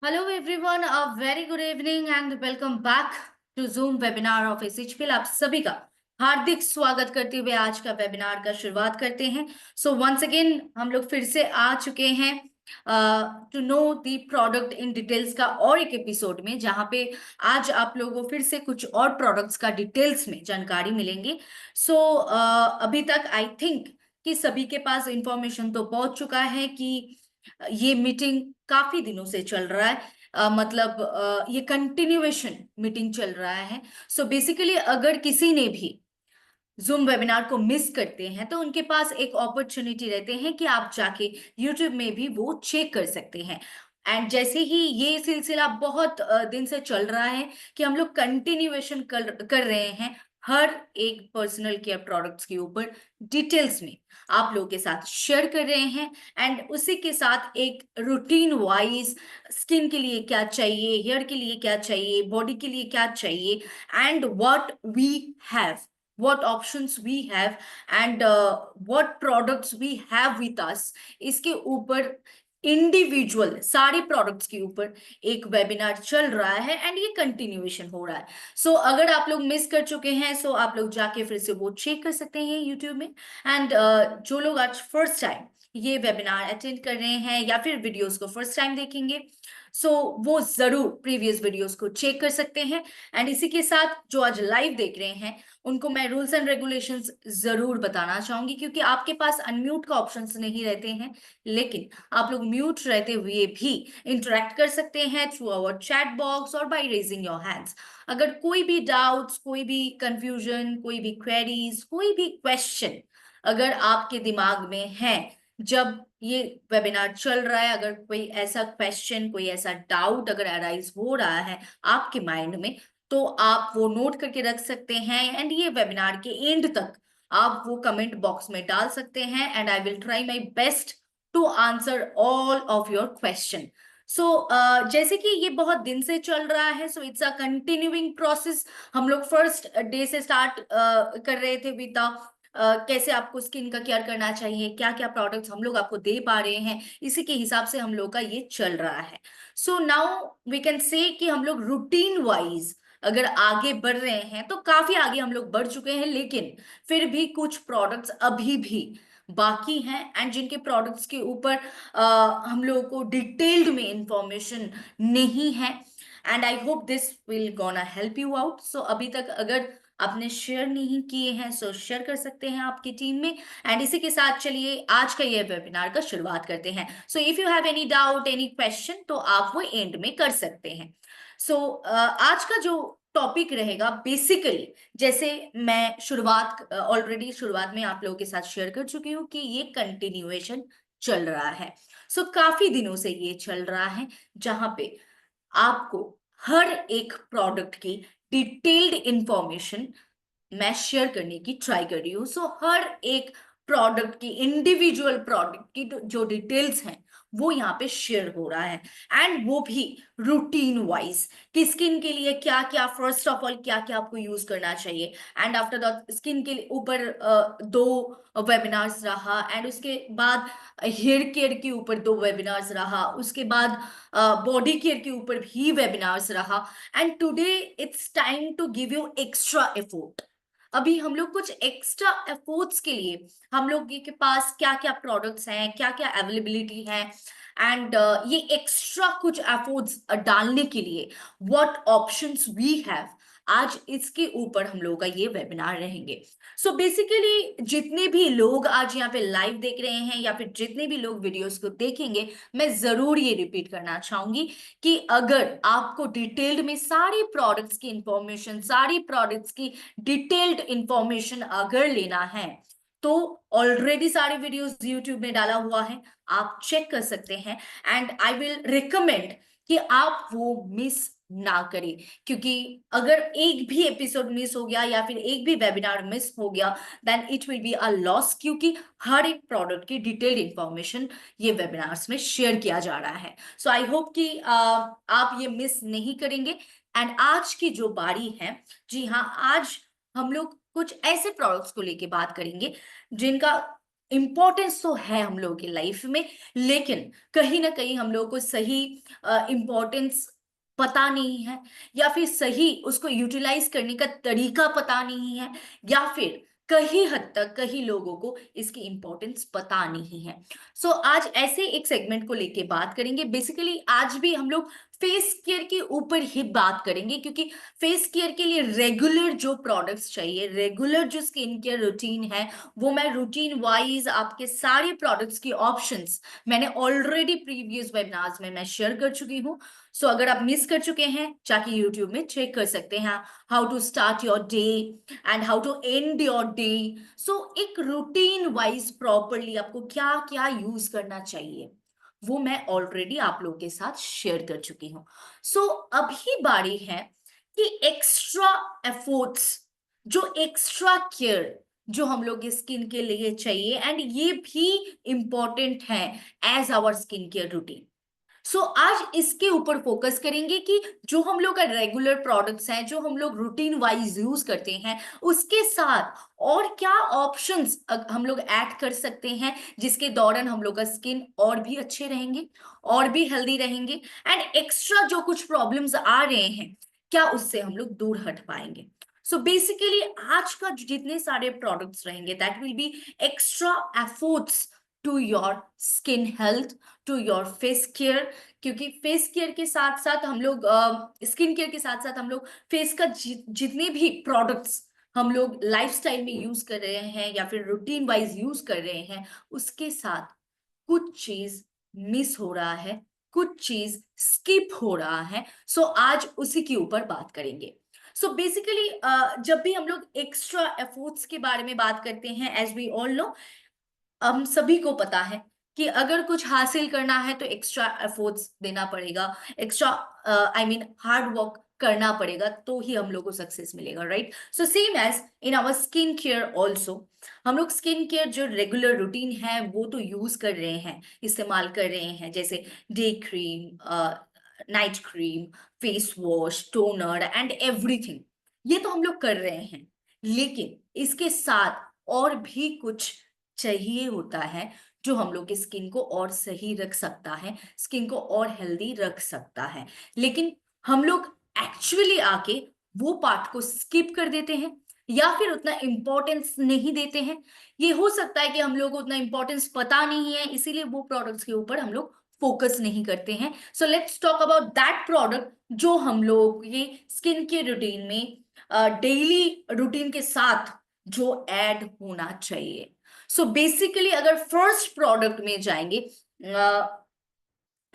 Hello everyone, a very good evening and welcome back to Zoom webinar of SHPL. आप सभी का हार्दिक स्वागत करते हुए आज का वेबिनार का शुरुआत करते हैं। सो वंस अगेन हम लोग फिर से आ चुके हैं to know the product in details का और एक एपिसोड में, जहां पे आज आप लोगों को फिर से कुछ और प्रोडक्ट्स का डिटेल्स में जानकारी मिलेंगी। सो अभी तक आई थिंक कि सभी के पास इंफॉर्मेशन तो पहुंच चुका है कि ये मीटिंग काफी दिनों से चल रहा है। मतलब ये कंटिन्यूएशन मीटिंग चल रहा है। सो बेसिकली अगर किसी ने भी जूम वेबिनार को मिस करते हैं तो उनके पास एक अपॉर्चुनिटी रहते हैं कि आप जाके यूट्यूब में भी वो चेक कर सकते हैं। एंड जैसे ही ये सिलसिला बहुत दिन से चल रहा है कि हम लोग कंटिन्यूएशन कर रहे हैं हर एक पर्सनल केयर प्रोडक्ट्स के ऊपर डिटेल्स में आप लोगों के साथ शेयर कर रहे हैं। एंड उसी के साथ एक रूटीन वाइज स्किन के लिए क्या चाहिए, हेयर के लिए क्या चाहिए, बॉडी के लिए क्या चाहिए, and what we have, what options we have, and what products we have with us, इसके ऊपर इंडिविजुअल सारे प्रोडक्ट्स के ऊपर एक वेबिनार चल रहा है एंड ये कंटिन्यूएशन हो रहा है। सो अगर आप लोग मिस कर चुके हैं सो आप लोग जाके फिर से वो चेक कर सकते हैं यूट्यूब में। एंड जो लोग आज फर्स्ट टाइम ये वेबिनार अटेंड कर रहे हैं या फिर वीडियोस को फर्स्ट टाइम देखेंगे, सो वो जरूर प्रीवियस वीडियोस को चेक कर सकते हैं। एंड इसी के साथ जो आज लाइव देख रहे हैं उनको मैं रूल्स एंड रेगुलेशंस जरूर बताना चाहूंगी, क्योंकि आपके पास अनम्यूट का ऑप्शंस नहीं रहते हैं, लेकिन आप लोग म्यूट रहते हुए भी इंटरेक्ट कर सकते हैं थ्रू आवर चैट बॉक्स और बाय रेजिंग योर हैंड्स। अगर कोई भी डाउट्स, कोई भी कंफ्यूजन, कोई भी क्वेरीज, कोई भी क्वेश्चन अगर आपके दिमाग में है जब ये वेबिनार चल रहा है, अगर कोई ऐसा क्वेश्चन, कोई ऐसा डाउट अगर अराइज हो रहा है आपके माइंड में, तो आप वो नोट करके रख सकते हैं एंड ये वेबिनार के एंड तक आप वो कमेंट बॉक्स में डाल सकते हैं and I will try my best to answer all of your question. So जैसे कि ये बहुत दिन से चल रहा है, so it's a continuing process. हम लोग फर्स्ट डे से स्टार्ट कर रहे थे विद कैसे आपको स्किन का केयर करना चाहिए, क्या क्या प्रोडक्ट्स हम लोग आपको दे पा रहे हैं, इसी के हिसाब से हम लोग का ये चल रहा है। So now we can say कि हम लोग रूटीन वाइज अगर आगे बढ़ रहे हैं तो काफी आगे हम लोग बढ़ चुके हैं, लेकिन फिर भी कुछ प्रोडक्ट्स अभी भी बाकी हैं एंड जिनके प्रोडक्ट्स के ऊपर हम लोगों को डिटेल्ड में इंफॉर्मेशन नहीं है। And I hope this will gonna help you out. So अभी तक अगर आपने शेयर नहीं किए हैं सो शेयर कर सकते हैं आपकी टीम में। एंड इसी के साथ चलिए आज का ये वेबिनार का शुरुआत करते हैं। So if you have any doubt, any question, तो आप वो एंड में कर सकते हैं। सो आज का जो टॉपिक रहेगा बेसिकली, जैसे मैं शुरुआत ऑलरेडी शुरुआत में आप लोगों के साथ शेयर कर चुकी हूँ कि ये कंटिन्यूएशन चल रहा है। सो काफी दिनों से ये चल रहा है जहां पे आपको हर एक प्रोडक्ट की डिटेल्ड इंफॉर्मेशन मैं शेयर करने की ट्राई कर रही हूँ। सो हर एक प्रोडक्ट की, इंडिविजुअल प्रोडक्ट की जो डिटेल्स हैं वो यहाँ पे शेयर हो रहा है एंड वो भी रूटीन वाइज कि स्किन के लिए क्या क्या, फर्स्ट ऑफ ऑल क्या क्या आपको यूज करना चाहिए, एंड आफ्टर दैट स्किन के ऊपर दो वेबिनार्स रहा, एंड उसके बाद हेयर केयर के ऊपर दो वेबिनार्स रहा, उसके बाद बॉडी केयर के ऊपर भी वेबिनार्स रहा। And today it's time to give you extra effort. अभी हम लोग कुछ एक्स्ट्रा एफर्ट्स के लिए हम लोग के पास क्या क्या प्रोडक्ट्स हैं, क्या क्या अवेलेबिलिटी है, एंड ये एक्स्ट्रा कुछ एफर्ट्स डालने के लिए व्हाट ऑप्शंस वी हैव, आज इसके ऊपर हम लोगों का ये वेबिनार रहेंगे। सो बेसिकली जितने भी लोग आज यहाँ पे लाइव देख रहे हैं या फिर जितने भी लोग वीडियोस को देखेंगे, मैं जरूर ये रिपीट करना चाहूंगी कि अगर आपको डिटेल्ड में सारी प्रोडक्ट्स की इंफॉर्मेशन, सारी प्रोडक्ट्स की डिटेल्ड इंफॉर्मेशन अगर लेना है तो ऑलरेडी सारे वीडियोस यूट्यूब में डाला हुआ है, आप चेक कर सकते हैं। एंड आई विल रिकमेंड कि आप वो मिस ना करें, क्योंकि अगर एक भी एपिसोड मिस हो गया या फिर एक भी वेबिनार मिस हो गया then it will be a loss, क्योंकि हर एक प्रोडक्ट की डिटेल्ड इंफॉर्मेशन ये वेबिनार्स में शेयर किया जा रहा है। सो आई होप कि आप ये मिस नहीं करेंगे। एंड आज की जो बारी है, जी हाँ, आज हम लोग कुछ ऐसे प्रोडक्ट्स को लेके बात करेंगे जिनका इम्पोर्टेंस तो है हम लोगों की लाइफ में, लेकिन कहीं ना कहीं हम लोगों को सही इम्पोर्टेंस पता नहीं है, या फिर सही उसको यूटिलाइज करने का तरीका पता नहीं है, या फिर कहीं हद तक कहीं लोगों को इसकी इम्पोर्टेंस पता नहीं है। सो आज ऐसे एक सेगमेंट को लेके बात करेंगे। बेसिकली आज भी हम लोग फेस केयर के ऊपर ही बात करेंगे, क्योंकि फेस केयर के लिए रेगुलर जो प्रोडक्ट्स चाहिए, रेगुलर जो स्किन केयर रूटीन है, वो मैं रूटीन वाइज आपके सारे प्रोडक्ट्स की ऑप्शंस मैंने ऑलरेडी प्रीवियस वेबिनार्स में मैं शेयर कर चुकी हूँ। सो अगर आप मिस कर चुके हैं, जाके यूट्यूब में चेक कर सकते हैं, how to start your day and how to end your day. So एक रूटीन वाइज प्रॉपरली आपको क्या क्या यूज करना चाहिए, वो मैं ऑलरेडी आप लोगों के साथ शेयर कर चुकी हूँ। सो अभी बारी है कि एक्स्ट्रा एफर्ट्स, जो एक्स्ट्रा केयर जो हम लोग स्किन के लिए चाहिए, एंड ये भी इंपॉर्टेंट है as our skin care routine. So आज इसके ऊपर फोकस करेंगे कि जो हम लोग का रेगुलर प्रोडक्ट्स हैं, जो हम लोग रूटीन वाइज यूज करते हैं, उसके साथ और क्या ऑप्शंस हम लोग ऐड कर सकते हैं, जिसके दौरान हम लोग का स्किन और भी अच्छे रहेंगे, और भी हेल्दी रहेंगे, एंड एक्स्ट्रा जो कुछ प्रॉब्लम्स आ रहे हैं, क्या उससे हम लोग दूर हट पाएंगे। सो बेसिकली आज का जितने सारे प्रोडक्ट्स रहेंगे, that will be extra efforts to your skin health, to your face care. क्योंकि फेस केयर के साथ साथ हम लोग स्किन केयर के साथ साथ हम लोग फेस का जितने भी प्रोडक्ट्स हम लोग लाइफस्टाइल में यूज कर रहे हैं या फिर रूटीन वाइज यूज कर रहे हैं, उसके साथ कुछ चीज मिस हो रहा है, कुछ चीज स्किप हो रहा है। सो आज उसी के ऊपर बात करेंगे। सो बेसिकली जब भी हम लोग एक्स्ट्रा एफर्ट्स के बारे में बात करते हैं, एज वी ऑल नो, हम सभी को पता है कि अगर कुछ हासिल करना है तो एक्स्ट्रा एफर्ट्स देना पड़ेगा, extra I mean hard work करना पड़ेगा, तो ही हम लोग को सक्सेस मिलेगा, right. So same as in our skin care also, हम लोग स्किन केयर जो रेगुलर रूटीन है वो तो यूज कर रहे हैं, इस्तेमाल कर रहे हैं, जैसे day cream, night cream, face wash, toner and everything, ये तो हम लोग कर रहे हैं। लेकिन इसके साथ और भी कुछ चाहिए होता है, जो हम लोग की स्किन को और सही रख सकता है, स्किन को और हेल्दी रख सकता है। लेकिन हम लोग एक्चुअली आके वो पार्ट को स्किप कर देते हैं, या फिर उतना इंपॉर्टेंस नहीं देते हैं। ये हो सकता है कि हम लोग को उतना इंपॉर्टेंस पता नहीं है, इसीलिए वो प्रोडक्ट्स के ऊपर हम लोग फोकस नहीं करते हैं। So let's talk about that product जो हम लोग ये स्किन के रूटीन में, डेली रूटीन के साथ जो ऐड होना चाहिए। सो बेसिकली अगर फर्स्ट प्रोडक्ट में जाएंगे,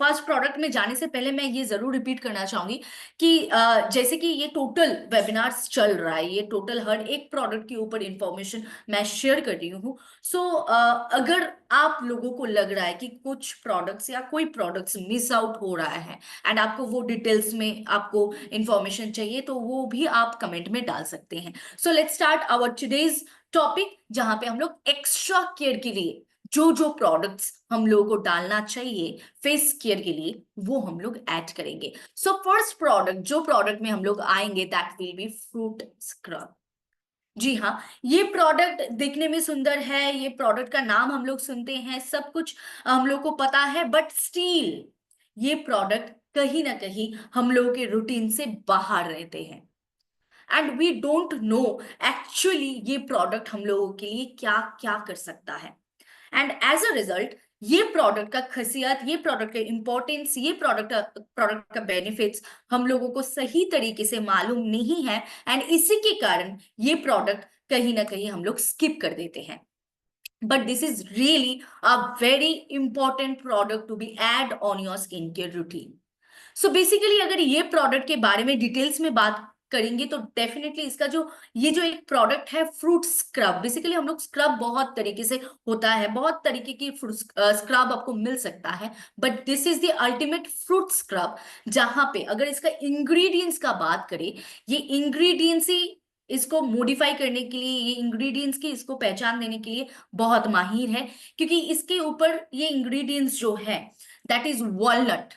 फर्स्ट प्रोडक्ट में जाने से पहले मैं ये जरूर रिपीट करना चाहूंगी कि जैसे कि ये टोटल वेबिनार्स चल रहा है, ये टोटल हर एक प्रोडक्ट के ऊपर इंफॉर्मेशन मैं शेयर कर रही हूँ। सो अगर आप लोगों को लग रहा है कि कुछ प्रोडक्ट्स या कोई प्रोडक्ट्स मिस आउट हो रहा है, एंड आपको वो डिटेल्स में आपको इंफॉर्मेशन चाहिए, तो वो भी आप कमेंट में डाल सकते हैं। So let's start our today's topic, जहां पे हम लोग एक्स्ट्रा केयर के लिए जो जो प्रोडक्ट्स हम लोगों को डालना चाहिए फेस केयर के लिए, वो हम लोग ऐड करेंगे। सो फर्स्ट प्रोडक्ट, जो प्रोडक्ट में हम लोग आएंगे, that will be fruit scrub. जी हाँ, ये प्रोडक्ट दिखने में सुंदर है, ये प्रोडक्ट का नाम हम लोग सुनते हैं, सब कुछ हम लोग को पता है, बट स्टिल ये प्रोडक्ट कहीं ना कहीं हम लोगों के रूटीन से बाहर रहते हैं, and we don't know actually ये प्रोडक्ट हम लोगों के लिए क्या क्या कर सकता है। एंड एज अ रिजल्ट, ये प्रोडक्ट का खासियत, ये प्रोडक्ट का इंपॉर्टेंस, ये प्रोडक्ट का बेनिफिट्स हम लोगों को सही तरीके से मालूम नहीं है, एंड इसी के कारण ये प्रोडक्ट कहीं ना कहीं हम लोग स्किप कर देते हैं। But this is really a very important product to be add on your skin care routine. So basically अगर ये प्रोडक्ट के बारे में डिटेल्स में बात करेंगे, तो डेफिनेटली इसका जो ये जो एक प्रोडक्ट है फ्रूट स्क्रब, बेसिकली हम लोग स्क्रब बहुत तरीके से होता है, बहुत तरीके की फ्रूट स्क्रब आपको मिल सकता है, but this is the ultimate fruit scrub, जहां पे अगर इसका इंग्रेडिएंट्स का बात करें, ये इंग्रेडिएंट्स ही इसको मॉडिफाई करने के लिए, ये इंग्रेडिएंट्स की इसको पहचान देने के लिए बहुत माहिर है, क्योंकि इसके ऊपर ये इंग्रेडिएंट्स जो है, दैट इज वॉलनट,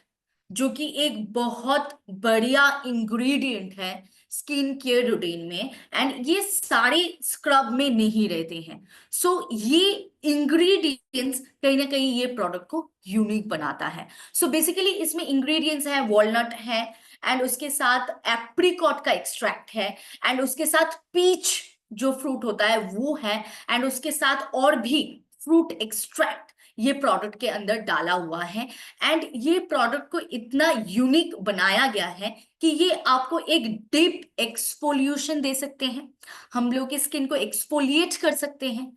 जो कि एक बहुत बढ़िया इंग्रेडिएंट है स्किन केयर रूटीन में, एंड ये सारे स्क्रब में नहीं रहते हैं। सो ये इंग्रेडिएंट्स कहीं ना कहीं ये प्रोडक्ट को यूनिक बनाता है। सो बेसिकली इसमें इंग्रेडिएंट्स है, वॉलनट है, एंड उसके साथ एप्रिकॉट का एक्सट्रैक्ट है, एंड उसके साथ पीच जो फ्रूट होता है वो है, एंड उसके साथ और भी फ्रूट एक्सट्रैक्ट ये प्रोडक्ट के अंदर डाला हुआ है। एंड ये प्रोडक्ट को इतना यूनिक बनाया गया है कि ये आपको एक डीप एक्सफोलिएशन दे सकते हैं, हम लोग की स्किन को एक्सफोलिएट कर सकते हैं,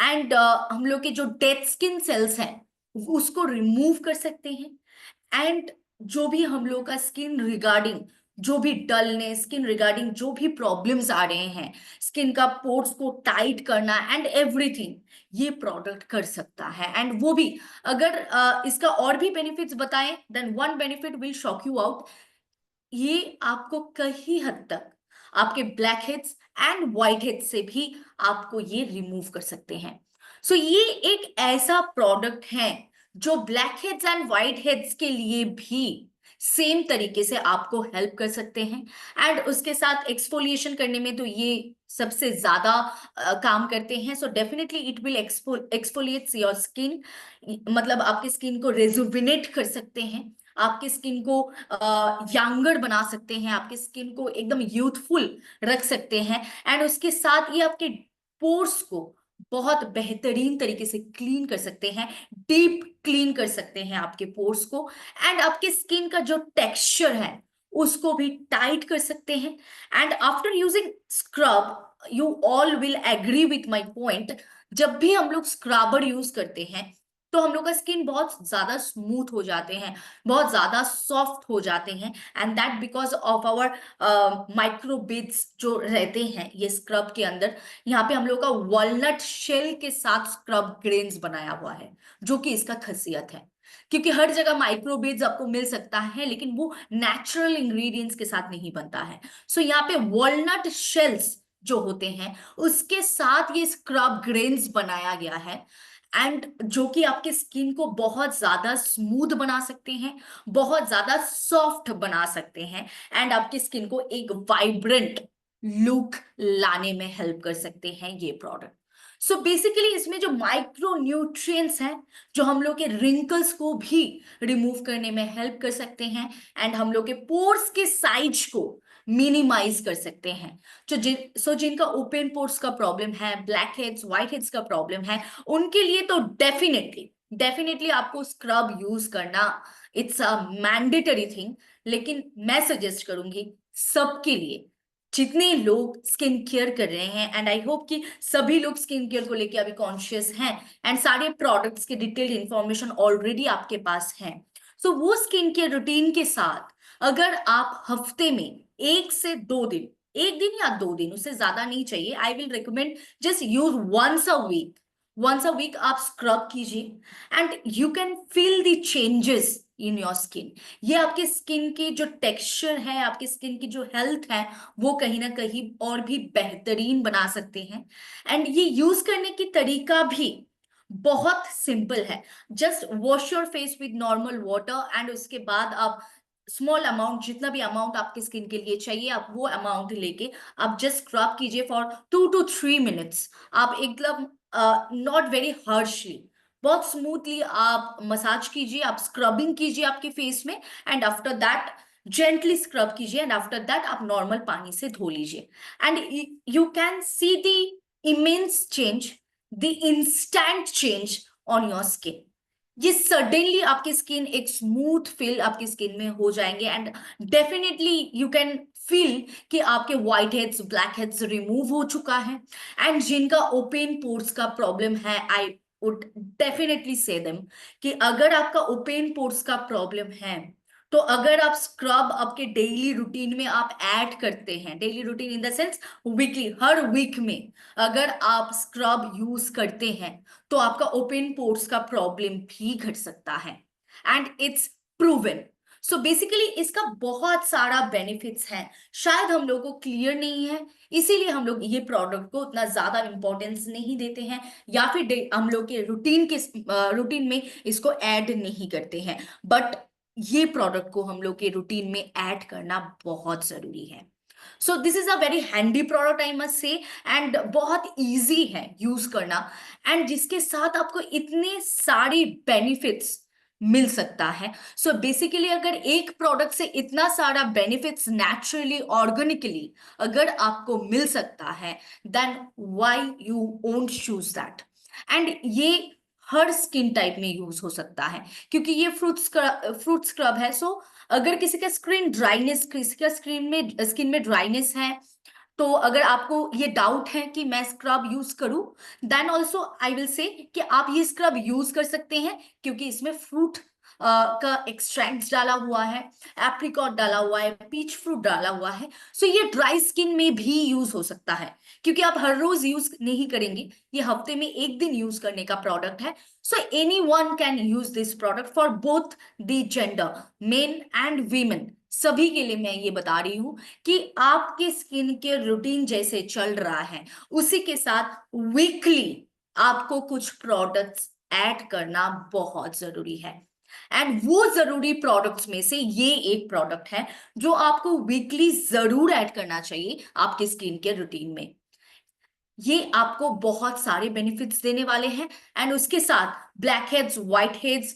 एंड हम लोग के जो डेड स्किन सेल्स हैं उसको रिमूव कर सकते हैं। एंड जो भी हम लोग का स्किन रिगार्डिंग जो भी डलनेस, स्किन रिगार्डिंग जो भी प्रॉब्लम्स आ रहे हैं, स्किन का पोर्स को टाइट करना एंड एवरीथिंग, ये प्रोडक्ट कर सकता है। एंड वो भी अगर इसका और भी बेनिफिट्स बताएं, then one benefit will shock you out. ये आपको कहीं हद तक आपके black heads and white heads से भी आपको ये रिमूव कर सकते हैं। सो ये एक ऐसा प्रोडक्ट है जो black heads and white heads के लिए भी सेम तरीके से आपको हेल्प कर सकते हैं। एंड उसके साथ एक्सफोलिएशन करने में तो ये सबसे ज्यादा काम करते हैं। So definitely it will exfoliates your skin, मतलब आपकी स्किन को रेजुविनेट कर सकते हैं, आपकी स्किन को यंगर बना सकते हैं, आपकी स्किन को एकदम यूथफुल रख सकते हैं। एंड उसके साथ ये आपके पोर्स को बहुत बेहतरीन तरीके से क्लीन कर सकते हैं, डीप क्लीन कर सकते हैं आपके पोर्स को, एंड आपके स्किन का जो टेक्सचर है उसको भी टाइट कर सकते हैं। And after using scrub, you all will agree with my point, जब भी हम लोग स्क्रबर यूज करते हैं तो हम लोग का स्किन बहुत ज्यादा स्मूथ हो जाते हैं, बहुत ज्यादा सॉफ्ट हो जाते हैं, and that because of our microbeads जो रहते हैं ये स्क्रब के अंदर। यहाँ पे हम लोग का वॉलनट शेल के साथ स्क्रब ग्रेन्स बनाया हुआ है, जो कि इसका खासियत है, क्योंकि हर जगह माइक्रोबिड्स आपको मिल सकता है लेकिन वो नेचुरल इंग्रेडिएंट्स के साथ नहीं बनता है। सो यहाँ पे वॉलनट शेल्स जो होते हैं उसके साथ ये स्क्रब ग्रेन्स बनाया गया है, एंड जो कि आपके स्किन को बहुत ज्यादा स्मूथ बना सकते हैं, बहुत ज्यादा सॉफ्ट बना सकते हैं, एंड आपकी स्किन को एक वाइब्रेंट लुक लाने में हेल्प कर सकते हैं ये प्रोडक्ट। सो बेसिकली इसमें जो माइक्रो न्यूट्रिएंट्स हैं जो हम लोग के रिंकल्स को भी रिमूव करने में हेल्प कर सकते हैं, एंड हम लोग के पोर्स के साइज को मिनिमाइज कर सकते हैं। जिनका ओपन पोर्स का प्रॉब्लम है, ब्लैक हेड्स व्हाइट हेड्स का प्रॉब्लम है, उनके लिए तो डेफिनेटली डेफिनेटली आपको स्क्रब यूज करना इट्स अ मैंडेटरी थिंग। लेकिन मैं सजेस्ट करूंगी सबके लिए, जितने लोग स्किन केयर कर रहे हैं, एंड आई होप कि सभी लोग स्किन केयर को लेके अभी कॉन्शियस हैं, एंड सारे प्रोडक्ट्स के डिटेल्ड इंफॉर्मेशन ऑलरेडी आपके पास है। सो वो स्किन केयर रूटीन के साथ अगर आप हफ्ते में 1 से 2 दिन, 1 दिन या 2 दिन, उससे ज्यादा नहीं चाहिए, I will recommend just use once a week आप स्क्रब कीजिए and you can feel the changes in your skin. ये आपके स्किन की जो टेक्सचर है, आपकी स्किन की जो हेल्थ है, वो कहीं ना कहीं और भी बेहतरीन बना सकते हैं। एंड ये यूज करने की तरीका भी बहुत सिंपल है। Just wash your face with normal water, and उसके बाद आप स्मॉल अमाउंट, जितना भी अमाउंट आपकी स्किन के लिए चाहिए आप वो अमाउंट लेके आप जस्ट स्क्रब कीजिए फॉर 2 to 3 मिनट्स। आप एकदम नॉट वेरी हार्शली, बहुत स्मूथली आप मसाज कीजिए, आप स्क्रबिंग कीजिए आपके फेस में, and after that gently scrub कीजिए, एंड आफ्टर दैट आप नॉर्मल पानी से धो लीजिए, and you can see the immense change, the instant change on your skin. ये सडनली आपकी स्किन एक स्मूथ फील आपकी स्किन में हो जाएंगे, and definitely you can feel कि आपके white heads black heads remove हो चुका है। एंड जिनका ओपन पोर्स का प्रॉब्लम है, आई वुड डेफिनेटली से देम कि अगर आपका ओपन पोर्स का प्रॉब्लम है तो अगर आप स्क्रब आपके डेली रूटीन में आप ऐड करते हैं, daily routine in the sense weekly, हर वीक में अगर आप स्क्रब यूज करते हैं तो आपका ओपन पोर्स का प्रॉब्लम भी घट सकता है, and it's proven. So basically इसका बहुत सारा बेनिफिट्स हैं, शायद हम लोगों को क्लियर नहीं है, इसीलिए हम लोग ये प्रोडक्ट को उतना ज्यादा इंपॉर्टेंस नहीं देते हैं, या फिर हम लोग के रूटीन में इसको ऐड नहीं करते हैं। बट ये प्रोडक्ट को हम लोग के रूटीन में ऐड करना बहुत जरूरी है। So this is a very handy product I must say, and बहुत इजी है यूज करना, एंड जिसके साथ आपको इतने सारे बेनिफिट्स मिल सकता है। सो बेसिकली अगर एक प्रोडक्ट से इतना सारा बेनिफिट्स नेचुरली ऑर्गेनिकली अगर आपको मिल सकता है, then why you won't choose that. And ये हर स्किन टाइप में यूज हो सकता है, क्योंकि ये फ्रूट स्क्रब है। सो अगर किसी का स्किन में ड्राइनेस है, तो अगर आपको ये डाउट है कि मैं स्क्रब यूज करूं, then also I will say कि आप ये स्क्रब यूज कर सकते हैं, क्योंकि इसमें फ्रूट का एक्सट्रैक्ट डाला हुआ है, एप्रिकॉट डाला हुआ है, पीच फ्रूट डाला हुआ है। सो ये ड्राई स्किन में भी यूज हो सकता है, क्योंकि आप हर रोज यूज नहीं करेंगे, ये हफ्ते में एक दिन यूज करने का प्रोडक्ट है। So any one can use this product for both the gender, main and women, सभी के लिए मैं ये बता रही हूं कि आपके स्किन के रूटीन जैसे चल रहा है, उसी के साथ वीकली आपको कुछ प्रोडक्ट्स ऐड करना बहुत जरूरी है। एंड वो जरूरी प्रोडक्ट्स में से ये एक प्रोडक्ट है जो आपको वीकली जरूर ऐड करना चाहिए आपके स्किन के रूटीन में। ये आपको बहुत सारे बेनिफिट्स देने वाले हैं, एंड उसके साथ black heads, white heads,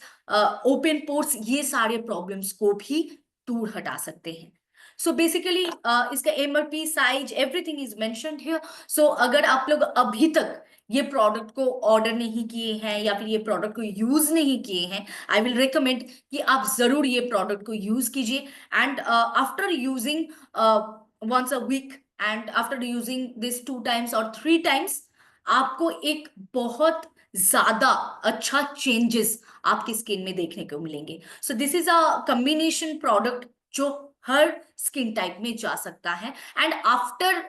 open pores, ये सारे प्रॉब्लम्स को भी दूर हटा सकते हैं। सो बेसिकली इसका MRP, size, everything is mentioned here. So अगर आप लोग अभी तक ये प्रोडक्ट को ऑर्डर नहीं किए हैं या फिर ये प्रोडक्ट को यूज नहीं किए हैं, आई विल रिकमेंड कि आप जरूर ये प्रोडक्ट को यूज कीजिए। And after using once a week, and after using this 2 times और 3 times, आपको एक बहुत ज्यादा अच्छा चेंजेस आपकी स्किन में देखने को मिलेंगे। सो this is a combination product जो हर स्किन टाइप में जा सकता है, and after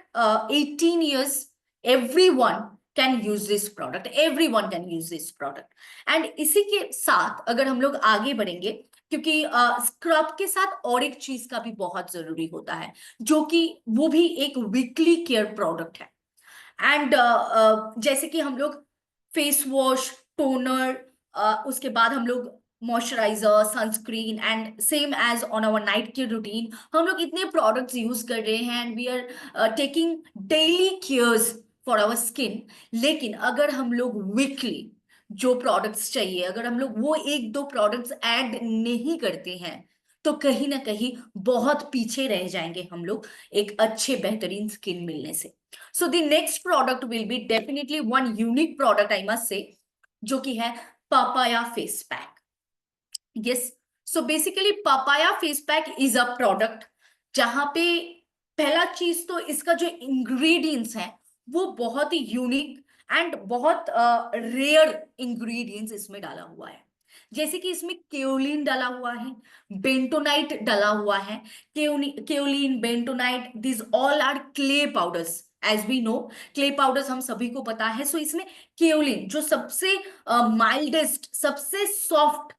18 years everyone can use this product, everyone can use this product. And इसी के साथ अगर हम लोग आगे बढ़ेंगे, क्योंकि स्क्रब के साथ और एक चीज का भी बहुत जरूरी होता है, जो कि वो भी एक वीकली केयर प्रोडक्ट है। एंड जैसे कि हम लोग फेस वॉश, टोनर, उसके बाद हम लोग moisturiser, sunscreen, and same as on our night care routine, हम लोग इतने प्रोडक्ट्स यूज कर रहे हैं, and we are taking daily cares for our skin. लेकिन अगर हम लोग वीकली जो प्रोडक्ट्स चाहिए, अगर हम लोग वो एक दो प्रोडक्ट्स ऐड नहीं करते हैं, तो कहीं ना कहीं बहुत पीछे रह जाएंगे हम लोग एक अच्छे बेहतरीन स्किन मिलने से। So the next product will be definitely one unique product, I must say, जो कि है papaya face pack. Yes. So basically papaya face pack is a product जहां पे पहला चीज तो इसका जो इंग्रेडिएंट्स हैं वो बहुत ही यूनिक एंड बहुत रेयर इंग्रेडिएंट्स इसमें डाला हुआ है। जैसे कि इसमें केओलिन डाला हुआ है, बेंटोनाइट डाला हुआ है। Kaolin, bentonite, this all are clay powders, as we know. Clay powders हम सभी को पता है। सो इसमें केओलिन जो सबसे माइल्डेस्ट, सबसे सॉफ्ट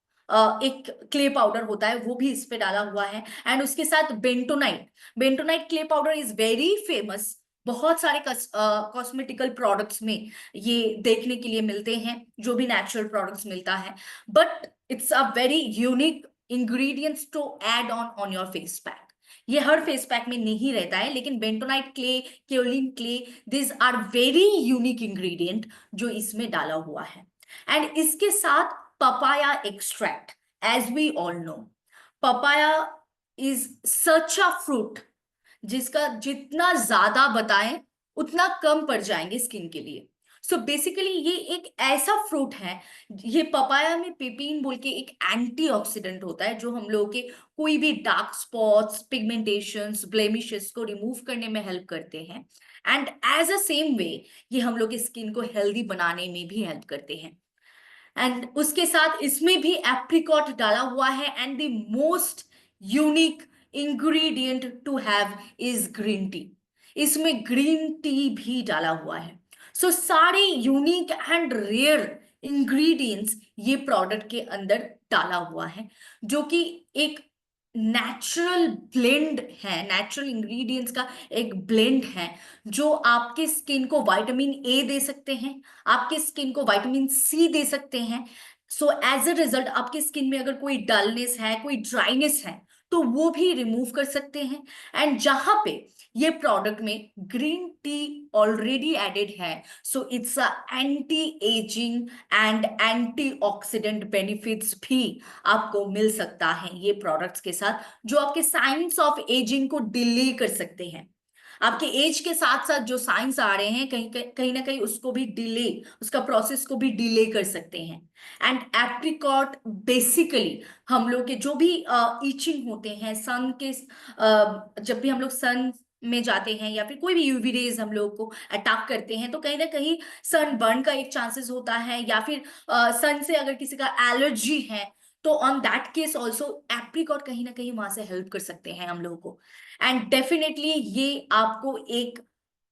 एक क्ले पाउडर होता है, वो भी इस पे डाला हुआ है। एंड उसके साथ bentonite, bentonite clay powder is very famous, बहुत सारे कॉस्मेटिकल प्रोडक्ट्स में ये देखने के लिए मिलते हैं, जो भी नेचुरल प्रोडक्ट्स मिलता है। But it's a very unique ingredients to add on on your face pack. ये हर फेस पैक में नहीं रहता है, लेकिन bentonite clay, kaolin clay, this are very unique ingredient जो इसमें डाला हुआ है। एंड इसके साथ papaya extract, as we all know, papaya is such a fruit जिसका जितना ज्यादा बताएं उतना कम पड़ जाएंगे स्किन के लिए। सो बेसिकली ये एक ऐसा फ्रूट है, ये पपाया में पेपीन बोल के एक एंटीऑक्सीडेंट होता है, जो हम लोगों के कोई भी डार्क स्पॉट्स, पिगमेंटेशंस, ब्लेमिशेस को रिमूव करने में हेल्प करते हैं। And as a same way ये हम लोग की स्किन को हेल्दी बनाने में भी हेल्प करते हैं। एंड उसके साथ इसमें भी एप्रिकॉट डाला हुआ है, and the most unique ingredient to have is green tea. इसमें ग्रीन टी भी डाला हुआ है। सो सारे यूनिक एंड रेयर इंग्रेडिएंट्स ये प्रोडक्ट के अंदर डाला हुआ है, जो कि एक नेचुरल ब्लेंड है, नेचुरल इंग्रेडिएंट्स का एक ब्लेंड है, जो आपके स्किन को विटामिन ए दे सकते हैं, आपके स्किन को विटामिन सी दे सकते हैं। सो एज अ रिजल्ट आपकी स्किन में अगर कोई डलनेस है, कोई ड्राइनेस है, तो वो भी रिमूव कर सकते हैं। एंड जहां पे ये प्रोडक्ट में ग्रीन टी ऑलरेडी एडेड है, so it's a anti ageing and anti oxidant benefits भी आपको मिल सकता है ये प्रोडक्ट्स के साथ, जो आपके साइंस ऑफ एजिंग को डिले कर सकते हैं। आपके एज के साथ साथ जो साइंस आ रहे हैं, कहीं ना कहीं उसको भी डिले, उसका प्रोसेस को भी डिले कर सकते हैं। एंड एप्रिकॉट बेसिकली हम लोग के जो भी ईचिंग होते हैं सन के, जब भी हम लोग सन में जाते हैं या फिर कोई भी यूवी रेज हम लोग को अटैक करते हैं, तो कहीं ना कहीं सन बर्न का एक चांसेस होता है, या फिर सन से अगर किसी का एलर्जी है, तो on that case also apricot कहीं ना कहीं वहां से हेल्प कर सकते हैं हम लोगों को। एंड डेफिनेटली ये आपको एक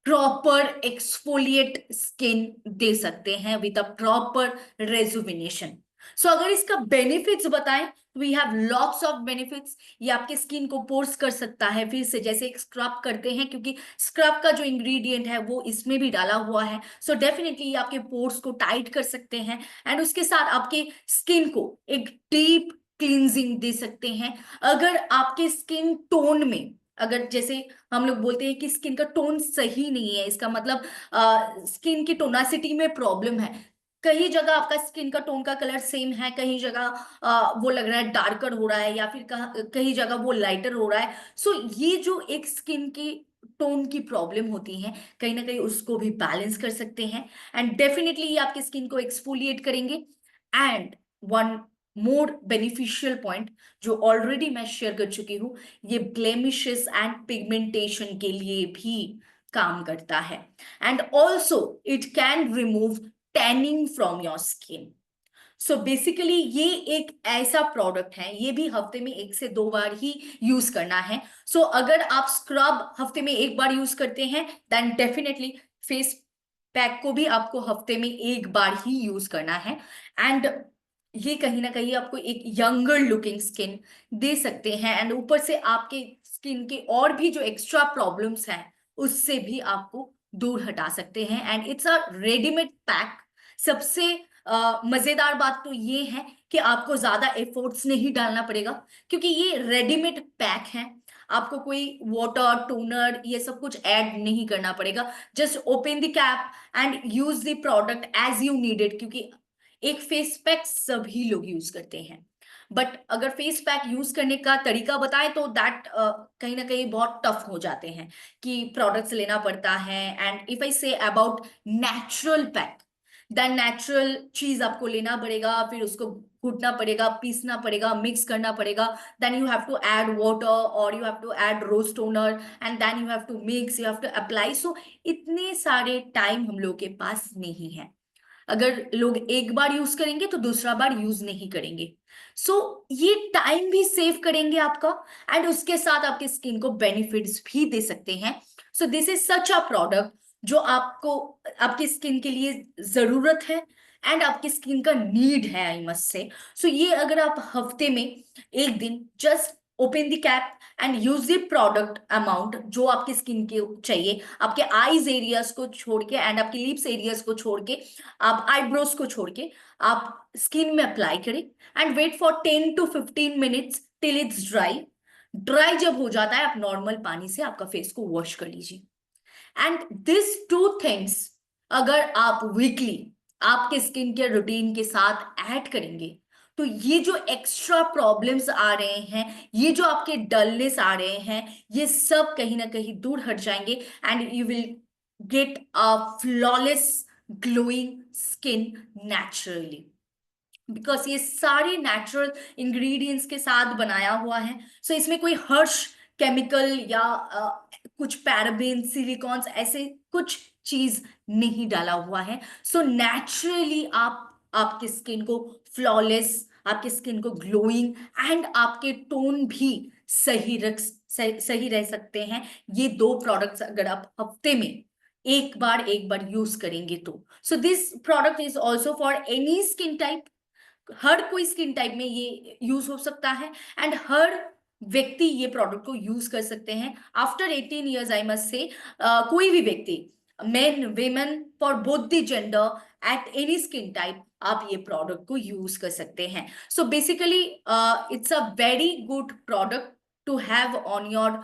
प्रॉपर एक्सफोलिएट स्किन दे सकते हैं with a proper rejuvenation. So अगर इसका बेनिफिट्स बताएं, we have lots of benefits. ये आपके स्किन को पोर्स कर सकता है, फिर से जैसे एक स्क्रब करते हैं, क्योंकि स्क्रब का जो इंग्रेडिएंट है वो इसमें भी डाला हुआ है। सो डेफिनेटली ये आपके पोर्स को टाइट कर सकते हैं, एंड उसके साथ आपके स्किन को एक डीप क्लींजिंग दे सकते हैं। अगर आपके स्किन टोन में, अगर जैसे हम लोग बोलते हैं कि स्किन का टोन सही नहीं है, इसका मतलब स्किन की टोनासिटी में प्रॉब्लम है, कहीं जगह आपका स्किन का टोन का कलर सेम है, कहीं जगह वो लग रहा है डार्कर हो रहा है, या फिर कहीं जगह वो लाइटर हो रहा है। सो ये जो एक स्किन की टोन की प्रॉब्लम होती है, कहीं ना कहीं उसको भी बैलेंस कर सकते हैं। एंड डेफिनेटली ये आपकी स्किन को एक्सफोलिएट करेंगे। And one more beneficial point जो ऑलरेडी मैं शेयर कर चुकी हूँ, ये ब्लेमिशेस एंड पिगमेंटेशन के लिए भी काम करता है। And also it can remove tanning from your skin. So basically ये एक ऐसा प्रोडक्ट है, ये भी हफ्ते में 1 से 2 बार ही यूज करना है। सो अगर आप स्क्रब हफ्ते में 1 बार यूज करते हैं, देन डेफिनेटली फेस पैक को भी आपको हफ्ते में 1 बार ही यूज करना है। एंड ये कहीं ना कहीं आपको एक यंगर लुकिंग स्किन दे सकते हैं, एंड ऊपर से आपके स्किन के और भी जो एक्स्ट्रा प्रॉब्लम्स हैं उससे भी आपको दूर हटा सकते हैं। And it's a readymade pack. सबसे मजेदार बात तो ये है कि आपको ज्यादा एफर्ट्स नहीं डालना पड़ेगा, क्योंकि ये रेडीमेड पैक है। आपको कोई वाटर टोनर ये सब कुछ ऐड नहीं करना पड़ेगा। Just open the cap and use the product as you needed, क्योंकि एक फेस पैक सभी लोग यूज करते हैं। बट अगर फेस पैक यूज करने का तरीका बताएं तो दैट कहीं ना कहीं बहुत टफ हो जाते हैं कि प्रोडक्ट्स लेना पड़ता है। And if I say about natural pack, then natural चीज आपको लेना पड़ेगा, फिर उसको कूटना पड़ेगा, पीसना पड़ेगा, मिक्स करना पड़ेगा, then you have to add water और you have to add rose toner, and then you have to mix, you have to apply. So इतने सारे टाइम हम लोग के पास नहीं है। अगर लोग 1 बार यूज करेंगे तो दूसरा बार यूज नहीं करेंगे। सो ये टाइम भी सेव करेंगे आपका, एंड उसके साथ आपके स्किन को बेनिफिट्स भी दे सकते हैं। So this is such a product जो आपको आपकी स्किन के लिए जरूरत है, एंड आपकी स्किन का नीड है, आई मस्ट से। सो ये अगर आप हफ्ते में 1 दिन just open the cap and use the product amount जो आपकी स्किन के चाहिए, आपके आईज एरियाज को छोड़ के एंड आपके लिप्स एरियाज को छोड़ के, आप आईब्रोज को छोड़ के आप स्किन में अप्लाई करें, and wait for 10 to 15 minutes till it's dry. Dry जब हो जाता है, आप नॉर्मल पानी से आपका फेस को वॉश कर लीजिए। एंड दिस 2 थिंग्स अगर आप वीकली आपके स्किन केयर रूटीन के साथ ऐड करेंगे, तो ये जो एक्स्ट्रा प्रॉब्लम्स आ रहे हैं, ये जो आपके डलनेस आ रहे हैं, ये सब कहीं ना कहीं दूर हट जाएंगे, and you will get a flawless glowing skin naturally, because ये सारे नेचुरल इंग्रेडिएंट्स के साथ बनाया हुआ है। सो इसमें कोई हर्ष केमिकल या कुछ पैराबेन सिलिकॉन्स ऐसे कुछ चीज नहीं डाला हुआ है। सो नेचुरली आप आपकी स्किन को फ्लॉलेस, आपकी स्किन को ग्लोइंग, एंड आपके टोन भी सही रह सकते हैं। ये 2 प्रोडक्ट्स अगर आप हफ्ते में एक बार यूज करेंगे तो। So this product is also for any skin type. हर कोई स्किन टाइप में ये यूज हो सकता है, एंड हर व्यक्ति ये प्रोडक्ट को यूज कर सकते हैं after 18 years, I must say. कोई भी व्यक्ति, men women, for both the gender, at any skin type, आप ये प्रोडक्ट को यूज कर सकते हैं। So basically it's a very good product to have on your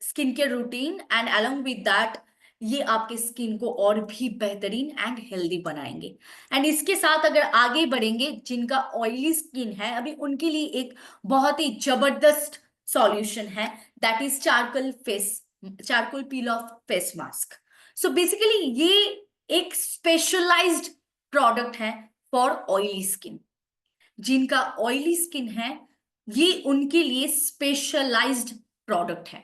skin care routine, and along with that ये आपके स्किन को और भी बेहतरीन एंड हेल्दी बनाएंगे। एंड इसके साथ अगर आगे बढ़ेंगे, जिनका ऑयली स्किन है अभी उनके लिए एक बहुत ही जबरदस्त सॉल्यूशन है, that is charcoal peel of face mask. So basically ये एक स्पेशलाइज्ड प्रोडक्ट है फॉर ऑयली स्किन। जिनका ऑयली स्किन है ये उनके लिए स्पेशलाइज्ड प्रोडक्ट है।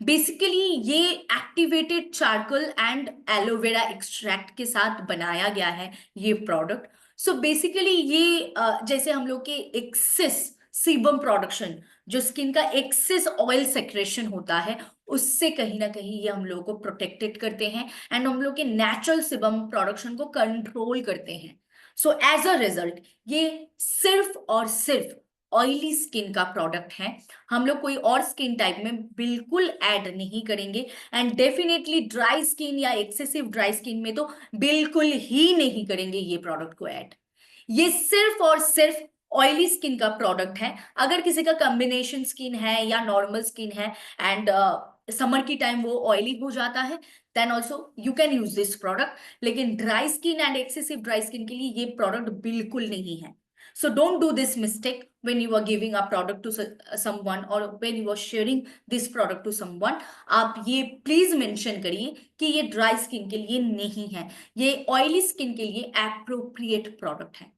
बेसिकली ये activated charcoal and aloe vera extract के साथ बनाया गया है ये प्रोडक्ट। सो बेसिकली ये जैसे हम लोग के एक्सेस सीबम प्रोडक्शन, जो स्किन का एक्सेस ऑयल सेक्रेशन होता है, उससे कहीं ना कहीं ये हम लोगों को प्रोटेक्टेड करते हैं एंड हम लोग के नेचुरल सीबम प्रोडक्शन को कंट्रोल करते हैं। सो एज अ रिजल्ट ये सिर्फ और सिर्फ ऑयली स्किन का प्रोडक्ट है। हम लोग कोई और स्किन टाइप में बिल्कुल ऐड नहीं करेंगे, एंड डेफिनेटली ड्राई स्किन या एक्सेसिव ड्राई स्किन में तो बिल्कुल ही नहीं करेंगे ये प्रोडक्ट को ऐड। ये सिर्फ और सिर्फ ऑयली स्किन का प्रोडक्ट है। अगर किसी का कॉम्बिनेशन स्किन है या नॉर्मल स्किन है एंड समर की टाइम वो ऑयली हो जाता है, then also you can use this product. लेकिन dry skin and excessive dry skin के लिए ये प्रोडक्ट बिल्कुल नहीं है। So don't do this mistake when you are giving a product to someone or when you are sharing this product to someone. आप ये please mention करिए कि ये ड्राई स्किन के लिए नहीं है, ये ऑयली स्किन के लिए एप्रोप्रिएट प्रोडक्ट है।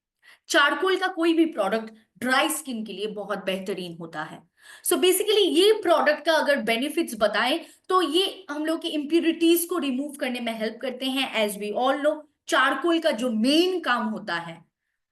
चारकोल का कोई भी प्रोडक्ट ड्राई स्किन के लिए बहुत बेहतरीन होता है। सो बेसिकली ये प्रोडक्ट का अगर बेनिफिट्स बताएं तो ये हम लोग की इम्प्यूरिटीज को रिमूव करने में हेल्प करते हैं। As we all know, charcoal का जो मेन काम होता है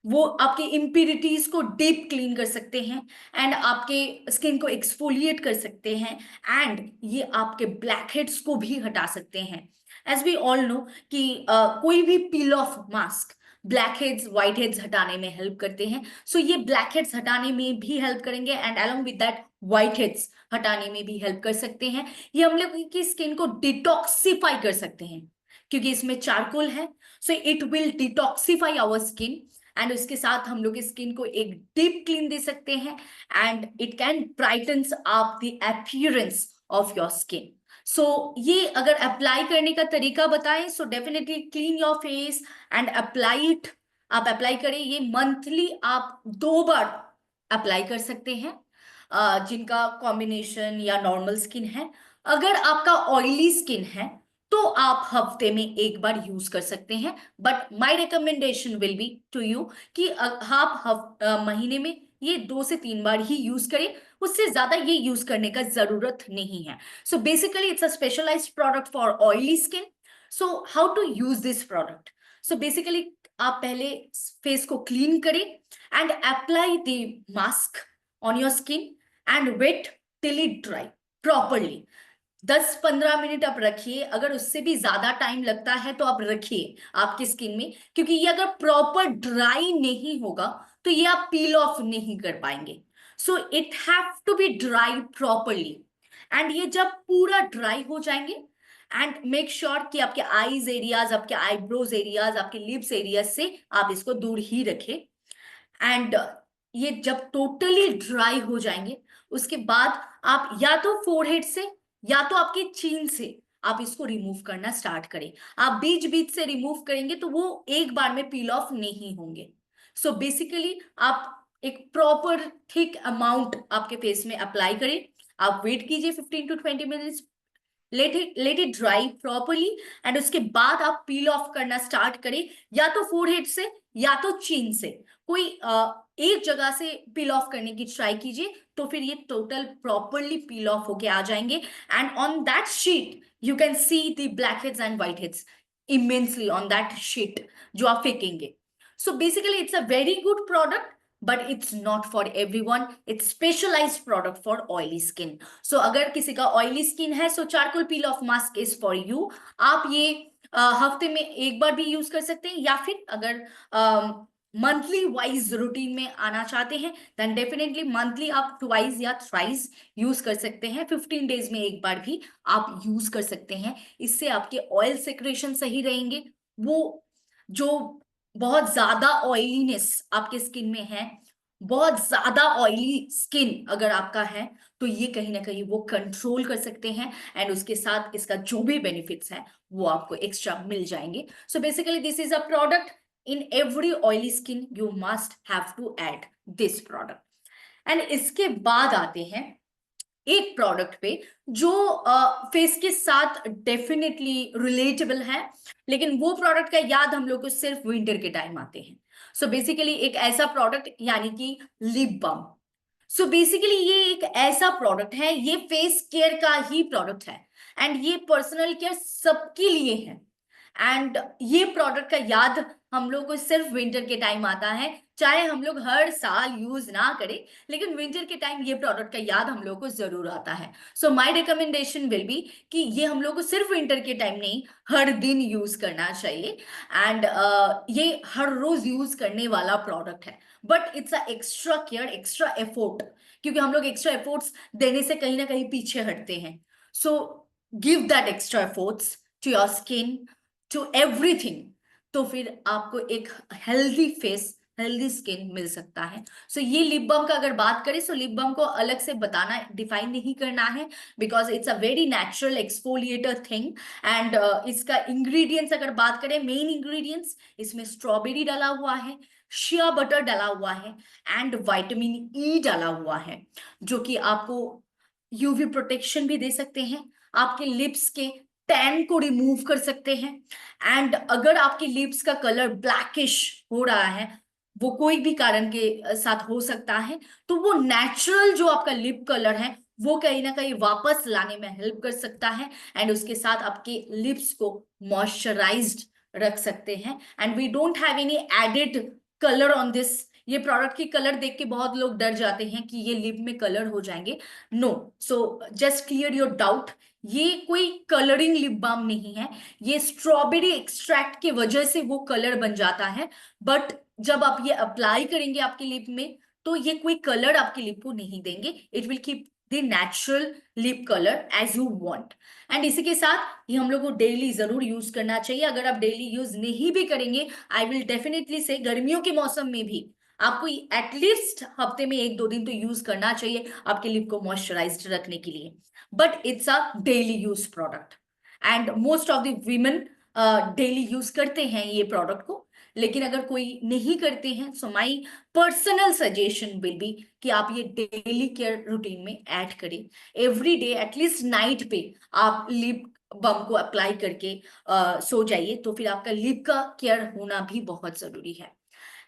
वो आपके इम्प्यूरिटीज को डीप क्लीन कर सकते हैं एंड आपके स्किन को एक्सफोलिएट कर सकते हैं, एंड ये आपके ब्लैक हेड्स को भी हटा सकते हैं। एज वी ऑल नो कि कोई भी पील of mask black heads white heads हटाने में हेल्प करते हैं। सो ये ब्लैक हेड्स हटाने में भी हेल्प करेंगे and along with that white heads हटाने में भी हेल्प कर सकते हैं। ये हम लोग की स्किन को डिटॉक्सिफाई कर सकते हैं क्योंकि इसमें चारकोल है। So it will detoxify our skin and उसके साथ हम लोग स्किन को एक डीप क्लीन दे सकते हैं and it can brightens up the appearance of your skin. So ये अगर अप्लाई करने का तरीका बताएं, so definitely clean your face and apply it. आप अप्लाई करें, ये मंथली आप 2 बार अप्लाई कर सकते हैं जिनका कॉम्बिनेशन या नॉर्मल स्किन है। अगर आपका ऑयली स्किन है तो आप हफ्ते में 1 बार यूज कर सकते हैं, but my recommendation will be to you कि आप महीने में ये 2 से 3 बार ही यूज करें, उससे ज्यादा ये यूज करने का जरूरत नहीं है। So basically it's a specialised product for oily skin. So how to use this product? So basically आप पहले फेस को क्लीन करें and apply the mask on your skin and wait till it dry properly. 10-15 minute आप रखिए, अगर उससे भी ज्यादा टाइम लगता है तो आप रखिए आपकी स्किन में, क्योंकि ये अगर प्रॉपर ड्राई नहीं होगा तो ये आप पील ऑफ नहीं कर पाएंगे। So it have to be dry properly, and ये जब पूरा ड्राई हो जाएंगे एंड मेक श्योर कि आपके आईज एरियाज, आपके आईब्रोज एरियाज, आपके लिप्स एरियाज से आप इसको दूर ही रखें। एंड ये जब टोटली ड्राई हो जाएंगे उसके बाद आप या तो फोरहेड से या तो आपके चीन से आप इसको रिमूव करना स्टार्ट करें। आप बीच बीच से रिमूव करेंगे तो वो एक बार में पील ऑफ नहीं होंगे। सो बेसिकली आप एक प्रॉपर थिक अमाउंट आपके फेस में अप्लाई करें। आप वेट कीजिए 15 to 20 minutes, let it dry properly, and उसके बाद आप पील ऑफ करना स्टार्ट करें, या तो फोरहेड से या तो चीन से। कोई एक जगह से पील ऑफ करने की ट्राई कीजिए, तो फिर ये टोटल प्रॉपरली पील ऑफ होके आ जाएंगे, and on that sheet you can see the black heads and white heads immensely on that sheet जो आप फेंकेंगे। So basically it's a very good product, but it's not for everyone. It's specialized product for oily skin. So अगर किसी का oily skin है, so charcoal peel off mask is for you. आप ये हफ्ते में 1 बार भी यूज कर सकते हैं, या फिर अगर मंथली वाइज रूटीन में आना चाहते हैं देन डेफिनेटली मंथली आप ट्वाइस या थ्राइस यूज कर सकते हैं। 15 डेज में 1 बार भी आप यूज कर सकते हैं। इससे आपके ऑयल सेक्रेशन सही रहेंगे। वो जो बहुत ज्यादा ऑयलीनेस आपके स्किन में है बहुत ज्यादा ऑयली स्किन अगर आपका है तो ये कहीं ना कहीं वो कंट्रोल कर सकते हैं, एंड उसके साथ इसका जो भी बेनिफिट्स है वो आपको एक्स्ट्रा मिल जाएंगे. So basically this is a product in every oily skin you must have to add this product. And इसके बाद आते हैं एक प्रोडक्ट पे जो फेस के साथ डेफिनेटली रिलेटेबल है, लेकिन वो प्रोडक्ट का याद हम लोग को सिर्फ विंटर के टाइम आते हैं. सो बेसिकली एक ऐसा प्रोडक्ट यानी कि लिप बाम. सो बेसिकली ये एक ऐसा प्रोडक्ट है, ये फेस केयर का ही प्रोडक्ट है, एंड ये पर्सनल केयर सबके लिए है. एंड ये प्रोडक्ट का याद हम लोग को सिर्फ विंटर के टाइम आता है, चाहे हम लोग हर साल यूज ना करें, लेकिन विंटर के टाइम ये प्रोडक्ट का याद हम लोग को जरूर आता है. So my recommendation will be कि ये हम लोग को सिर्फ विंटर के टाइम नहीं, हर दिन यूज करना चाहिए. एंड ये हर रोज यूज करने वाला प्रोडक्ट है, but it's a extra care, extra effort, क्योंकि हम लोग एक्स्ट्रा एफोर्ट्स देने से कहीं ना कहीं पीछे हटते हैं. So give that extra efforts to your skin, to everything, तो फिर आपको एक हेल्दी फेस, हेल्दी स्किन मिल सकता है. सो ये लिप बाम का अगर बात करें, सो लिप बाम को अलग से बताना, डिफाइन नहीं करना है, because it's a very natural exfoliator thing. And इसका इंग्रेडिएंट्स अगर बात करें, मेन इंग्रेडिएंट्स इसमें स्ट्रॉबेरी डाला हुआ है, शिया बटर डाला हुआ है, एंड विटामिन ई डाला हुआ है, जो कि आपको यूवी प्रोटेक्शन भी दे सकते हैं, आपके लिप्स के टैन को रिमूव कर सकते हैं. एंड अगर आपके लिप्स का कलर ब्लैकिश हो रहा है, वो कोई भी कारण के साथ हो सकता है, तो वो नेचुरल जो आपका लिप कलर है वो कहीं ना कहीं वापस लाने में हेल्प कर सकता है, एंड उसके साथ आपके लिप्स को मॉइस्चराइज्ड रख सकते हैं. And we don't have any added colour on this. ये प्रोडक्ट की कलर देख के बहुत लोग डर जाते हैं कि ये लिप में कलर हो जाएंगे. No, so just clear your doubt, ये कोई कलरिंग लिप बाम नहीं है. ये स्ट्रॉबेरी एक्सट्रैक्ट की वजह से वो कलर बन जाता है, बट जब आप ये अप्लाई करेंगे आपकी लिप में, तो ये कोई कलर आपकी लिप को नहीं देंगे. It will keep the natural lip colour as you want. And इसी के साथ ये हम लोग को डेली जरूर यूज करना चाहिए. अगर आप डेली यूज नहीं भी करेंगे, आई विल डेफिनेटली से गर्मियों के मौसम में भी आपको एटलीस्ट हफ्ते में 1-2 दिन तो यूज करना चाहिए आपके लिप को मॉइस्चराइज्ड रखने के लिए. But it's a daily use product, and most of the women daily use करते हैं ये प्रोडक्ट को. लेकिन अगर कोई नहीं करते हैं, so my personal suggestion will be कि आप ये डेली केयर रूटीन में ऐड करें. एवरी डे एटलीस्ट नाइट पे आप लिप बम को अप्लाई करके सो जाइए, तो फिर आपका लिप का केयर होना भी बहुत जरूरी है.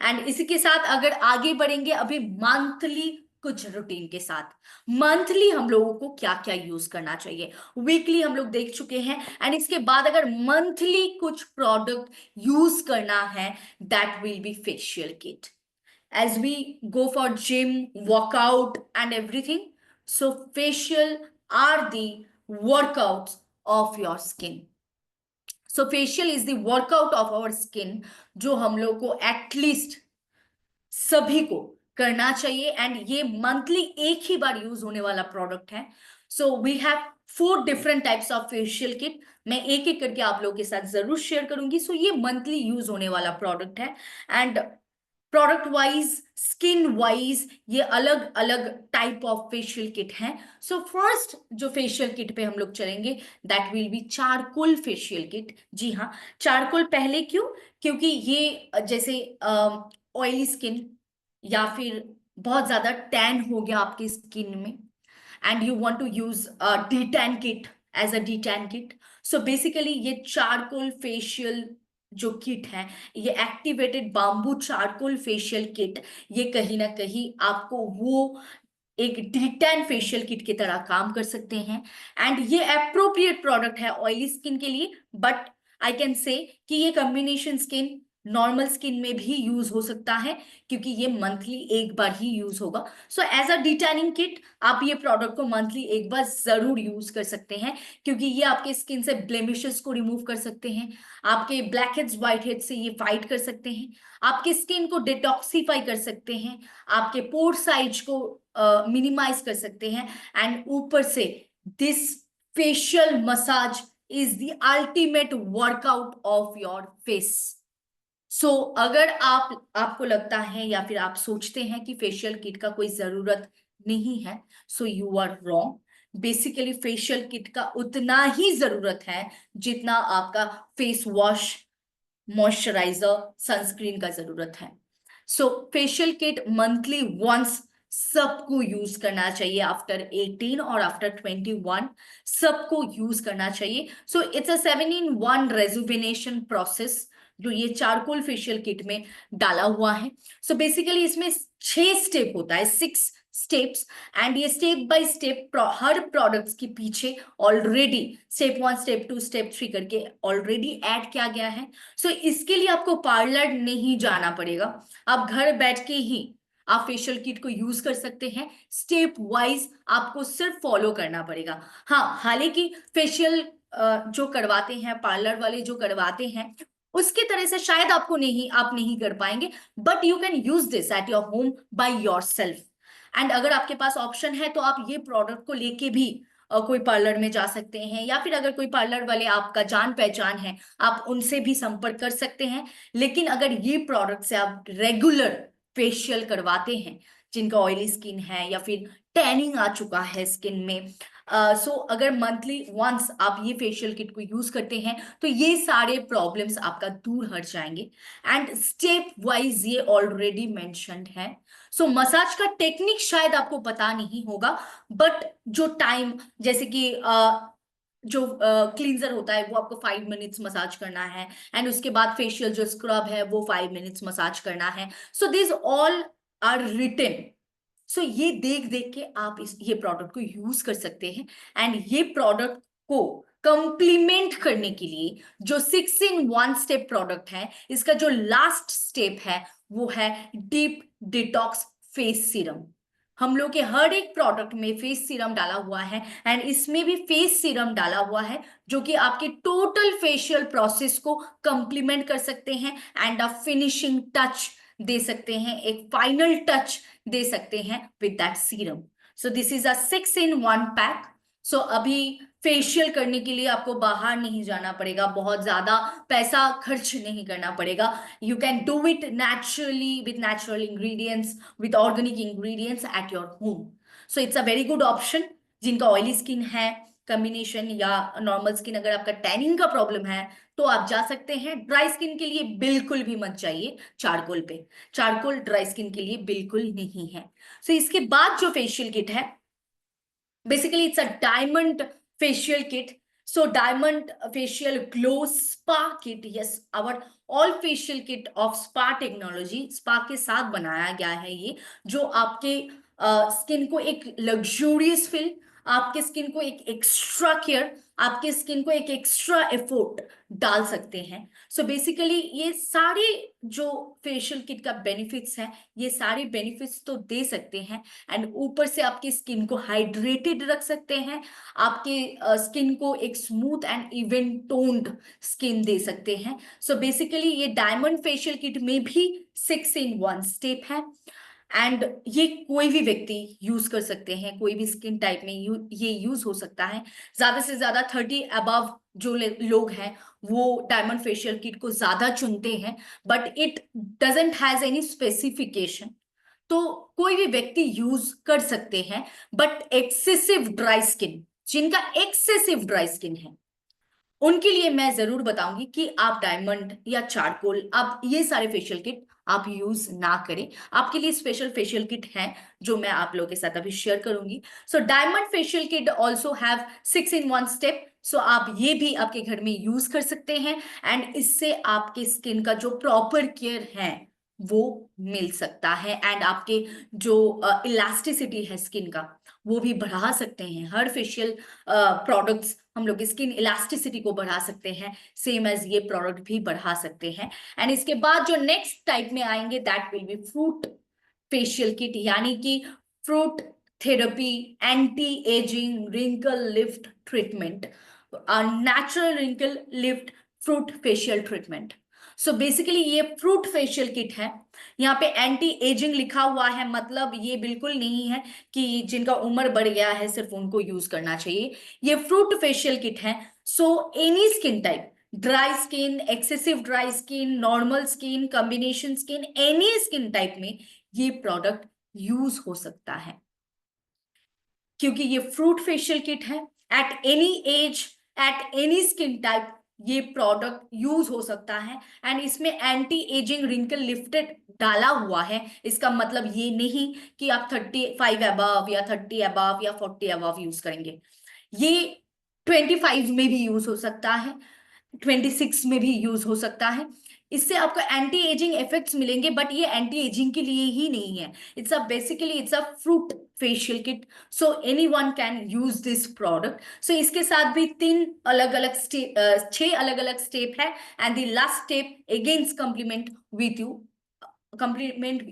एंड इसी के साथ अगर आगे बढ़ेंगे अभी मंथली कुछ रूटीन के साथ, मंथली हम लोगों को क्या क्या यूज करना चाहिए. वीकली हम लोग देख चुके हैं, एंड इसके बाद अगर मंथली कुछ प्रोडक्ट यूज करना है, that will B facial kit. as we go for gym, workout and everything, so facial are the workouts of your skin. So facial is the workout of our skin, जो हम लोग को at least सभी को करना चाहिए. एंड ये monthly एक ही बार यूज होने वाला प्रोडक्ट है. So we have 4 different types of facial kit. मैं एक एक करके आप लोगों के साथ जरूर शेयर करूंगी. सो ये मंथली यूज होने वाला प्रोडक्ट है, and product wise, skin wise ये अलग अलग टाइप ऑफ फेशियल किट हैं. सो फर्स्ट जो फेशियल किट पे हम लोग चलेंगे, that will be charcoal facial kit. जी हाँ, चारकोल पहले क्यों? क्योंकि ये जैसे ऑयली स्किन या फिर बहुत ज्यादा टैन हो गया आपकी स्किन में, and you want to use D tan kit as a D tan kit. So basically ये चारकोल फेशियल जो किट है, ये activated bamboo charcoal facial kit, ये कहीं ना कहीं आपको वो एक डी टैन फेशियल किट की तरह काम कर सकते हैं. एंड ये अप्रोप्रिएट प्रोडक्ट है ऑयली स्किन के लिए, बट आई कैन से कि ये कॉम्बिनेशन स्किन, नॉर्मल स्किन में भी यूज हो सकता है, क्योंकि ये मंथली एक बार ही यूज होगा. सो एज अ डिटैनिंग किट आप ये प्रोडक्ट को मंथली एक बार जरूर यूज कर सकते हैं, क्योंकि ये आपके स्किन से ब्लेमिशेस को रिमूव कर सकते हैं, आपके ब्लैक हेड्स व्हाइट हेड्स से ये फाइट कर सकते हैं, आपके स्किन को डिटॉक्सिफाई कर सकते हैं, आपके पोर साइज को मिनिमाइज कर सकते हैं. एंड ऊपर से this facial massage is the ultimate workout of your face. So अगर आपको लगता है या फिर आप सोचते हैं कि फेशियल किट का कोई जरूरत नहीं है, so you are wrong. Basically facial kit का उतना ही जरूरत है जितना आपका फेस वॉश, मॉइस्चराइजर, सनस्क्रीन का जरूरत है। सो फेशियल किट मंथली वंस सबको यूज करना चाहिए। आफ्टर 18 और आफ्टर 21 सबको यूज करना चाहिए। सो it's a 7-in-1 rejuvenation process जो ये चारकोल फेशियल किट में डाला हुआ है। सो बेसिकली इसमें 6 स्टेप होता है, 6 स्टेप्स। एंड ये step by step her products के पीछे ऑलरेडी स्टेप 1, स्टेप 2, स्टेप 3 करके ऑलरेडी ऐड किया गया है। सो इसके लिए आपको पार्लर नहीं जाना पड़ेगा। आप घर बैठ के ही आप फेशियल किट को यूज कर सकते हैं। स्टेप वाइज आपको सिर्फ फॉलो करना पड़ेगा। हाँ, हालांकि फेशियल जो करवाते हैं पार्लर वाले, जो करवाते हैं उसके तरह से शायद आप नहीं कर पाएंगे, but you can use this at your home by your self. And अगर आपके पास ऑप्शन है तो आप ये प्रोडक्ट को लेके भी कोई पार्लर में जा सकते हैं, या फिर अगर कोई पार्लर वाले आपका जान पहचान है आप उनसे भी संपर्क कर सकते हैं। लेकिन अगर ये प्रोडक्ट से आप रेगुलर फेशियल करवाते हैं, जिनका ऑयली स्किन है या फिर टैनिंग आ चुका है स्किन में, सो अगर मंथली वंस आप ये फेशियल किट को यूज करते हैं तो ये सारे प्रॉब्लम्स आपका दूर हट जाएंगे। एंड स्टेप वाइज ये ऑलरेडी मेंशन्ड है। सो मसाज का टेक्निक शायद आपको पता नहीं होगा, बट जो टाइम, जैसे कि जो क्लींजर होता है वो आपको 5 मिनट्स मसाज करना है, एंड उसके बाद फेशियल जो स्क्रब है वो 5 मिनट्स मसाज करना है। So this all are written. So ये देख देख के आप ये प्रोडक्ट को यूज कर सकते हैं। एंड ये प्रोडक्ट को कंप्लीमेंट करने के लिए जो 6-in-1 स्टेप प्रोडक्ट है, इसका जो लास्ट स्टेप है वो है डीप डिटॉक्स फेस सीरम। हम लोग के हर एक प्रोडक्ट में फेस सीरम डाला हुआ है, एंड इसमें भी फेस सीरम डाला हुआ है जो कि आपके टोटल फेशियल प्रोसेस को कंप्लीमेंट कर सकते हैं एंड अ फिनिशिंग टच दे सकते हैं, एक फाइनल टच दे सकते हैं with that serum. So this is a 6-in-1 pack. So अभी फेशियल करने के लिए आपको बाहर नहीं जाना पड़ेगा, बहुत ज्यादा पैसा खर्च नहीं करना पड़ेगा। You can do it naturally with natural ingredients, with organic ingredients at your home. So it's a very good option जिनका ऑयली स्किन है, कॉम्बिनेशन या नॉर्मल स्किन, अगर आपका टैनिंग का प्रॉब्लम है तो आप जा सकते हैं। ड्राई स्किन के लिए बिल्कुल भी मत जाइए चारकोल पे, चारकोल ड्राई स्किन के लिए बिल्कुल नहीं है। सो इसके बाद जो फेशियल किट है, basically it's a diamond facial kit. So diamond facial glow spa kit, yes, our all facial kit of spa technology, spa के साथ बनाया गया है ये, जो आपके स्किन को एक लग्जूरियस फील, आपके स्किन को एक एक्स्ट्रा केयर, आपके स्किन को एक एक्स्ट्रा एफोर्ट डाल सकते हैं। सो बेसिकली ये सारे जो फेशियल किट का बेनिफिट्स है, ये सारे बेनिफिट्स तो दे सकते हैं, एंड ऊपर से आपकी स्किन को हाइड्रेटेड रख सकते हैं, आपके स्किन को एक smooth and even toned skin दे सकते हैं। सो बेसिकली ये डायमंड फेशियल किट में भी 6-in-1 स्टेप है, एंड ये कोई भी व्यक्ति यूज कर सकते हैं, कोई भी स्किन टाइप में ये यूज हो सकता है। ज्यादा से ज्यादा 30 अबव जो लोग हैं वो डायमंड फेशियल किट को ज्यादा चुनते हैं, but it doesn't has any specification, तो कोई भी व्यक्ति यूज कर सकते हैं। बट एक्सेसिव ड्राई स्किन, जिनका एक्सेसिव ड्राई स्किन है, उनके लिए मैं जरूर बताऊंगी कि आप डायमंड या चारकोल, आप ये सारे फेशियल किट आप यूज ना करें। आपके लिए स्पेशल फेशियल किट है जो मैं आप लोगों के साथ अभी शेयर करूंगी। So diamond facial kit also have 6-in-1 step. So आप ये भी आपके घर में यूज कर सकते हैं, एंड इससे आपके स्किन का जो प्रॉपर केयर है वो मिल सकता है, एंड आपके जो इलास्टिसिटी है स्किन का वो भी बढ़ा सकते हैं। हर फेशियल प्रोडक्ट्स हम लोग स्किन इलास्टिसिटी को बढ़ा सकते हैं, सेम एज ये प्रोडक्ट भी बढ़ा सकते हैं। एंड इसके बाद जो नेक्स्ट टाइप में आएंगे that will be fruit facial kit, यानी कि fruit therapy, anti ageing wrinkle lift treatment, natural wrinkle lift fruit facial treatment. So basically ये फ्रूट फेशियल किट है। यहाँ पे एंटी एजिंग लिखा हुआ है, मतलब ये बिल्कुल नहीं है कि जिनका उम्र बढ़ गया है सिर्फ उनको यूज करना चाहिए। ये फ्रूट फेशियल किट है। So any skin type, dry skin, excessive dry skin, normal skin, combination skin, any skin type में ये प्रोडक्ट यूज हो सकता है, क्योंकि ये फ्रूट फेशियल किट है। At any as, eight any skin type ये प्रोडक्ट यूज हो सकता है। एंड इसमें एंटी एजिंग रिंकल लिफ्टेड डाला हुआ है। इसका मतलब ये नहीं कि आप 35 अबव या 30 अबव या 40 अबव यूज करेंगे। ये 25 में भी यूज हो सकता है, 26 में भी यूज हो सकता है। इससे आपको एंटी एजिंग इफेक्ट्स मिलेंगे, बट ये एंटी एजिंग के लिए ही नहीं है। It's a basically it's a fruit facial kit, so anyone can use this product. So इसके साथ भी 6 अलग अलग स्टेप है। And the last step against complement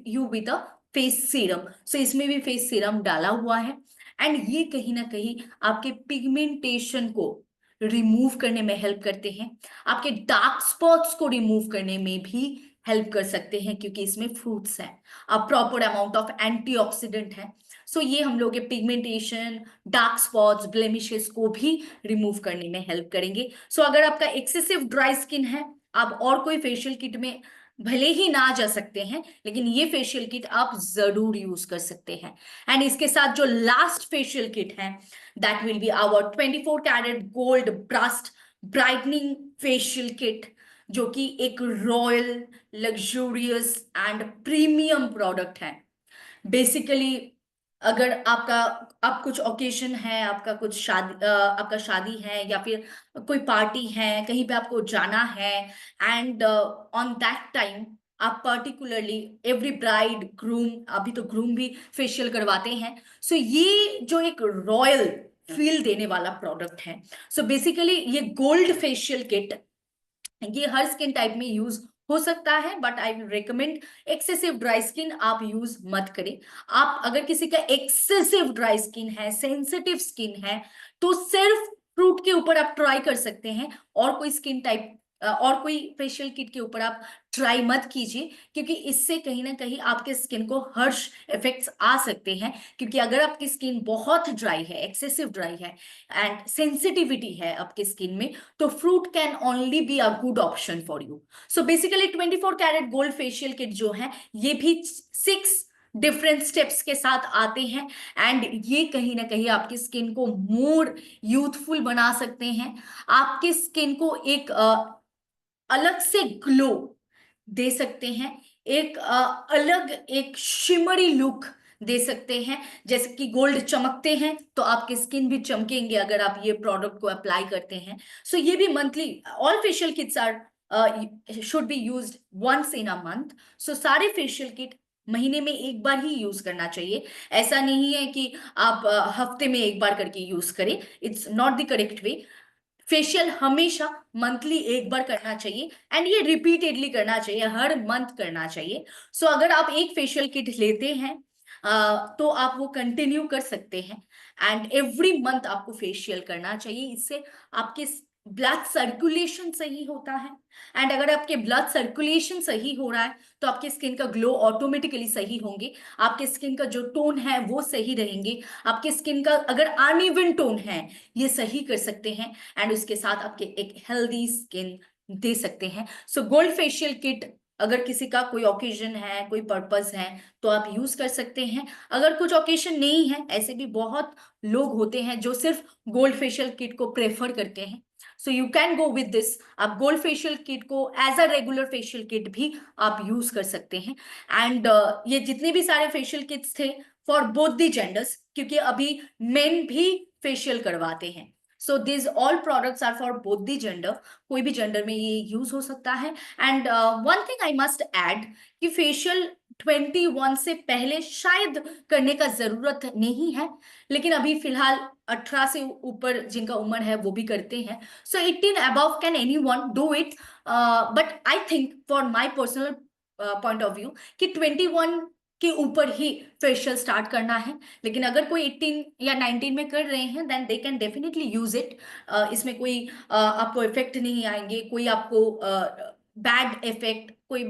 you with a face serum. So इसमें भी फेस सीरम डाला हुआ है। एंड ये कहीं ना कहीं आपके पिगमेंटेशन को रिमूव करने में हेल्प करते हैं, आपके डार्क स्पॉट्स को रिमूव करने में भी हेल्प कर सकते हैं, क्योंकि इसमें फ्रूट्स हैं, अब प्रॉपर अमाउंट ऑफ एंटीऑक्सीडेंट है। सो ये हम लोग के पिगमेंटेशन, डार्क स्पॉट्स, ब्लेमिशेस को भी रिमूव करने में हेल्प करेंगे। सो अगर आपका एक्सेसिव ड्राई स्किन है, आप और कोई फेशियल किट में भले ही ना जा सकते हैं, लेकिन ये फेशियल किट आप जरूर यूज कर सकते हैं। एंड इसके साथ जो लास्ट फेशियल किट है, that will be our 24 carat gold ब्रास्ट ब्राइटनिंग फेशियल किट, जो कि एक royal, luxurious and premium product है। बेसिकली अगर आप कुछ ओकेशन है, आपका कुछ आपका शादी है या फिर कोई पार्टी है, कहीं पे आपको जाना है, एंड ऑन दैट टाइम आप पर्टिकुलरली एवरी ब्राइड ग्रूम, अभी तो ग्रूम भी फेशियल करवाते हैं। सो ये जो एक रॉयल फील देने वाला प्रोडक्ट है। सो बेसिकली ये गोल्ड फेशियल किट, ये हर स्किन टाइप में यूज हो सकता है, but I will recommend excessive dry skin आप यूज मत करें। आप अगर किसी का एक्सेसिव ड्राई स्किन है, सेंसिटिव स्किन है, तो सिर्फ फ्रूट के ऊपर आप ट्राई कर सकते हैं। और कोई स्किन टाइप और कोई फेशियल किट के ऊपर आप ट्राई मत कीजिए, क्योंकि इससे कहीं ना कहीं आपके स्किन को हर्श इफेक्ट्स आ सकते हैं। क्योंकि अगर आपकी स्किन बहुत ड्राई है, एक्सेसिव ड्राई है एंड सेंसिटिविटी है आपकी स्किन में, तो fruit can only be a good option for you. So basically 24 carat gold facial kit जो है, ये भी 6 डिफरेंट स्टेप्स के साथ आते हैं। एंड ये कहीं ना कहीं आपकी स्किन को मोर यूथफुल बना सकते हैं, आपकी स्किन को एक अलग से ग्लो दे सकते हैं, एक अलग एक शिमरी लुक दे सकते हैं। जैसे कि गोल्ड चमकते हैं, तो आपकी स्किन भी चमकेंगे अगर आप ये प्रोडक्ट को अप्लाई करते हैं। सो ये भी monthly, all facial kits are should be used once in a month. So सारे फेशियल किट महीने में एक बार ही यूज करना चाहिए। ऐसा नहीं है कि आप हफ्ते में एक बार करके यूज करें, it's not the correct way. Facial हमेशा मंथली एक बार करना चाहिए, एंड ये रिपीटेडली करना चाहिए, हर मंथ करना चाहिए। सो अगर आप एक फेशियल किट लेते हैं, तो आप वो कंटिन्यू कर सकते हैं। एंड एवरी मंथ आपको फेशियल करना चाहिए। इससे आपके ब्लड सर्कुलेशन सही होता है। एंड अगर आपके ब्लड सर्कुलेशन सही हो रहा है, तो आपके स्किन का ग्लो ऑटोमेटिकली सही होंगे, आपके स्किन का जो टोन है वो सही रहेंगे, आपके स्किन का अगर अनइवन टोन है ये सही कर सकते हैं, एंड उसके साथ आपके एक हेल्दी स्किन दे सकते हैं। सो गोल्ड फेशियल किट अगर किसी का कोई ओकेजन है, कोई पर्पस है, तो आप यूज कर सकते हैं। अगर कुछ ओकेजन नहीं है, ऐसे भी बहुत लोग होते हैं जो सिर्फ गोल्ड फेशियल किट को प्रेफर करते हैं, so you can go with this. आप गोल्ड फेशियल किट को as a regular facial kit भी आप यूज कर सकते हैं। एंड ये जितने भी सारे फेशियल किट्स थे फॉर बोथ द जेंडर्स, क्योंकि अभी मेन भी फेशियल करवाते हैं। So this all products are for both the gender, कोई भी जेंडर में ये यूज हो सकता है। And one thing I must add कि फेशियल 21 से पहले शायद करने का जरूरत नहीं है, लेकिन अभी फिलहाल 18 से ऊपर जिनका उम्र है वो भी करते हैं। सो 18 above can any one do it, but I think for my personal point of view कि 21 के ऊपर ही फेशियल स्टार्ट करना है। लेकिन अगर कोई 18 या 19 में कर रहे हैं, then they can definitely use it. इसमें कोई आपको इफेक्ट नहीं आएंगे, कोई आपको बैड इफेक्ट, कोई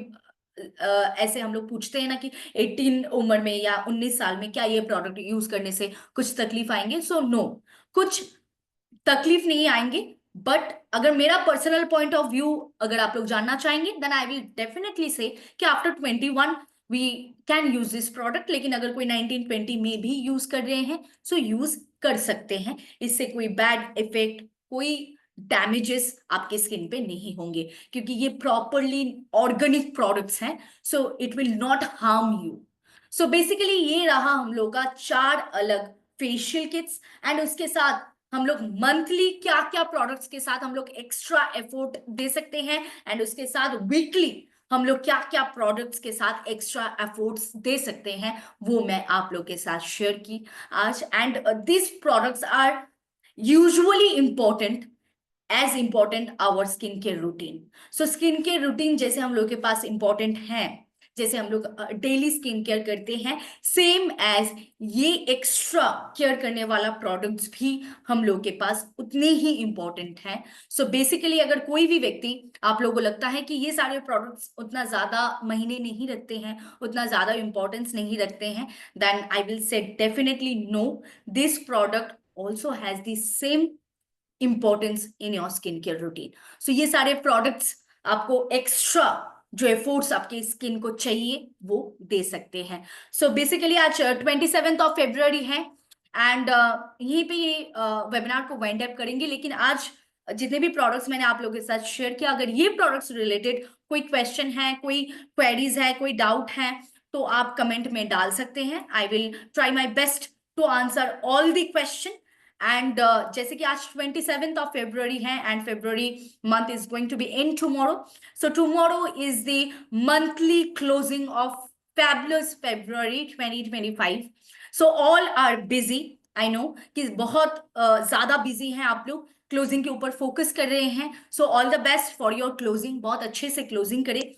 ऐसे हम लोग पूछते हैं ना कि 18 उम्र में या 19 साल में क्या ये प्रोडक्ट यूज करने से कुछ तकलीफ आएंगे। सो नो, कुछ तकलीफ नहीं आएंगे। बट अगर मेरा पर्सनल पॉइंट ऑफ व्यू अगर आप लोग जानना चाहेंगे, then I will definitely say कि after 21 we can use this product. लेकिन अगर कोई 19-20 में भी यूज कर रहे हैं सो यूज कर सकते हैं। इससे कोई बैड इफेक्ट, कोई डैमेजेस आपके स्किन पे नहीं होंगे, क्योंकि ये प्रॉपरली ऑर्गेनिक प्रोडक्ट्स हैं। सो it will not harm you. So basically ये रहा हम लोग का 4 अलग फेशियल किट्स। एंड उसके साथ हम लोग मंथली क्या क्या प्रोडक्ट्स के साथ हम लोग एक्स्ट्रा एफर्ट दे सकते हैं, एंड उसके साथ वीकली हम लोग क्या क्या प्रोडक्ट्स के साथ एक्स्ट्रा एफर्ट्स दे सकते हैं, वो मैं आप लोग के साथ शेयर की आज। And this products are usually important as important our skin care routine. So skin care routine जैसे हम लोग के पास इंपॉर्टेंट है, जैसे हम लोग डेली स्किन केयर करते हैं, सेम एज ये एक्स्ट्रा केयर करने वाला प्रोडक्ट्स भी हम लोग के पास उतने ही इंपॉर्टेंट हैं। सो बेसिकली अगर कोई भी व्यक्ति, आप लोगों को लगता है कि ये सारे प्रोडक्ट्स उतना ज्यादा महीने नहीं रखते हैं, उतना ज्यादा इंपॉर्टेंस नहीं रखते हैं, then I will say definitely no, this product also has the same importance in your skin care routine. So ये सारे प्रोडक्ट्स आपको एक्स्ट्रा जो एफर्ट्स आपके स्किन को चाहिए वो दे सकते हैं। सो बेसिकली आज 27 है एंड यहीं पे ये वेबिनार को वाइंड अप करेंगे। लेकिन आज जितने भी प्रोडक्ट्स मैंने आप लोगों के साथ शेयर किया, अगर ये प्रोडक्ट्स रिलेटेड कोई क्वेश्चन है, कोई क्वेरीज है, कोई डाउट है, तो आप कमेंट में डाल सकते हैं। I will try my best to answer all the question. And जैसे कि आज 27 है and February month is going to be end tomorrow. So tomorrow is the monthly closing of fabulous February 2025। So all are busy, I know कि बहुत ज्यादा busy हैं आप लोग, क्लोजिंग के ऊपर फोकस कर रहे हैं। सो all the best for your closing, बहुत अच्छे से क्लोजिंग करें।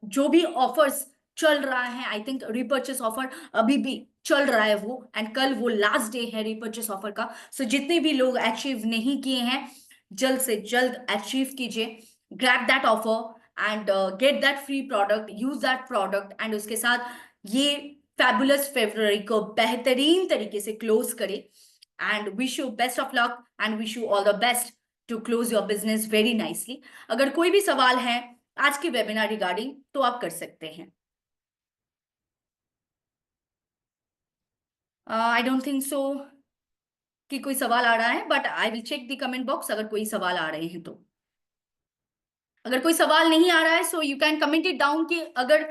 जो भी ऑफर्स चल रहा है, आई थिंक रिपर्चेस ऑफर अभी भी चल रहा है वो, एंड कल वो लास्ट डे है रिपर्चेस ऑफर का। सो जितने भी लोग अचीव नहीं किए हैं, जल्द से जल्द अचीव कीजिए, grab that offer and get that free product, use that product, and उसके साथ ये फैबुलस फेब्रुवरी को बेहतरीन तरीके से क्लोज करें। And wish you best of luck and wish you all the best to close your business very nicely. अगर कोई भी सवाल है आज के वेबिनार रिगार्डिंग तो आप कर सकते हैं। आई डोंट थिंक सो कि कोई सवाल आ रहा है, but I will check the comment box अगर कोई सवाल आ रहे हैं तो। अगर कोई सवाल नहीं आ रहा है so you can comment it down कि अगर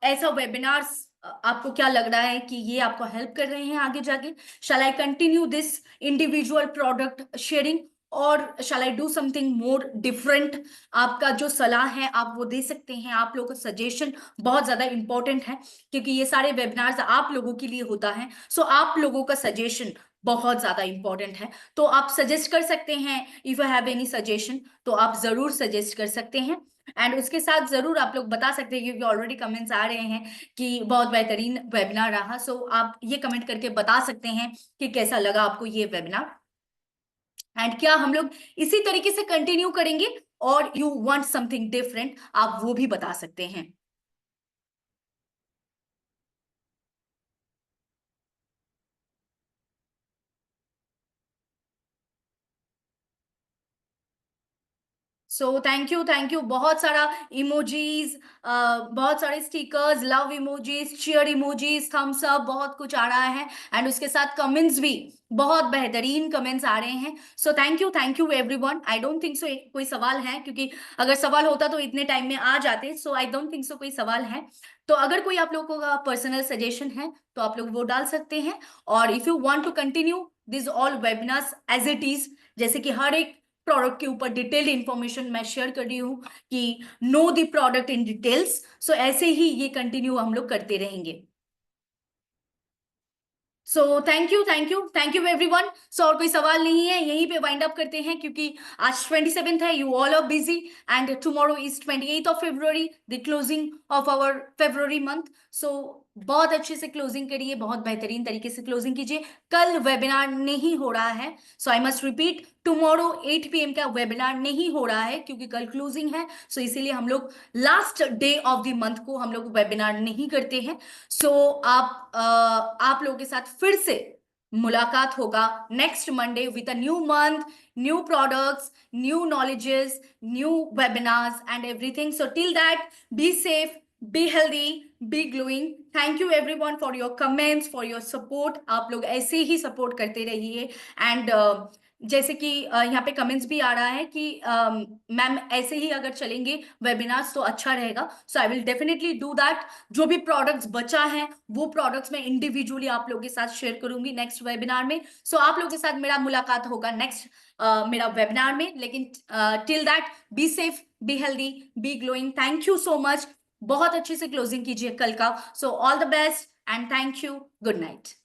ऐसा वेबिनार्स आपको क्या लग रहा है कि ये आपको हेल्प कर रहे हैं आगे जाके। Shall I continue this individual product sharing और shall I do something more different? आपका जो सलाह है आप वो दे सकते हैं। आप लोगों का सजेशन बहुत ज्यादा इंपॉर्टेंट है, क्योंकि ये सारे वेबिनार्स आप लोगों के लिए होता है। सो आप लोगों का सजेशन बहुत ज्यादा इंपॉर्टेंट है, तो आप सजेस्ट कर सकते हैं। If you have any suggestion तो आप जरूर सजेस्ट कर सकते हैं। एंड उसके साथ जरूर आप लोग बता सकते हैं, क्योंकि ऑलरेडी कमेंट्स आ रहे हैं कि बहुत बेहतरीन वेबिनार रहा। सो आप ये कमेंट करके बता सकते हैं कि कैसा लगा आपको ये वेबिनार, एंड क्या हम लोग इसी तरीके से कंटिन्यू करेंगे और यू वांट समथिंग डिफरेंट, आप वो भी बता सकते हैं। सो थैंक यू, बहुत सारा इमोजीज, बहुत सारे stickers, love emojis, cheer emojis, thumbs up, बहुत कुछ आ रहा है। एंड उसके साथ कमेंट्स भी बहुत बेहतरीन कमेंट्स आ रहे हैं। सो thank you everyone. I don't think so कोई सवाल है, क्योंकि अगर सवाल होता तो इतने टाइम में आ जाते। सो आई डोंट थिंक सो कोई सवाल है। तो अगर कोई आप लोगों का पर्सनल सजेशन है तो आप लोग वो डाल सकते हैं। और if you want to continue this all webinars as it is, जैसे कि हर एक प्रोडक्ट के ऊपर डिटेल्ड इंफॉर्मेशन मैं शेयर कर रही हूँ कि know the product in details, so ऐसे ही ये कंटिन्यू हम लोग करते रहेंगे। So thank you everyone. So और कोई सवाल नहीं है, यहीं पे वाइंड अप करते हैं, क्योंकि आज 27 है, you all are busy, and tomorrow is 28 the closing of our February month. So बहुत अच्छे से क्लोजिंग करिए, बहुत बेहतरीन तरीके से क्लोजिंग कीजिए। कल वेबिनार नहीं हो रहा है, so I must repeat, tomorrow 8 PM का वेबिनार नहीं हो रहा है, क्योंकि कल क्लोजिंग है। सो इसीलिए हम लोग last day of the month को हम लोग वेबिनार नहीं करते हैं। सो आप लोगों के साथ फिर से मुलाकात होगा next Monday with a new month, new products, new knowledges, new webinars and everything. So till that, be safe, be healthy, be glowing. Thank you everyone for your comments, for your support. आप लोग ऐसे ही support करते रहिए and जैसे कि यहाँ पे comments भी आ रहा है कि मैम ऐसे ही अगर चलेंगे वेबिनार्स तो अच्छा रहेगा. So I will definitely do that. जो भी प्रोडक्ट्स बचा है वो प्रोडक्ट्स मैं इंडिविजुअली आप लोगों के साथ शेयर करूंगी नेक्स्ट वेबिनार में. सो आप लोगों के साथ मेरा मुलाकात होगा नेक्स्ट मेरा वेबिनार में. लेकिन till that, be safe, be healthy, be glowing. Thank you so much. बहुत अच्छे से क्लोजिंग कीजिए कल का. So all the best and thank you. Good night.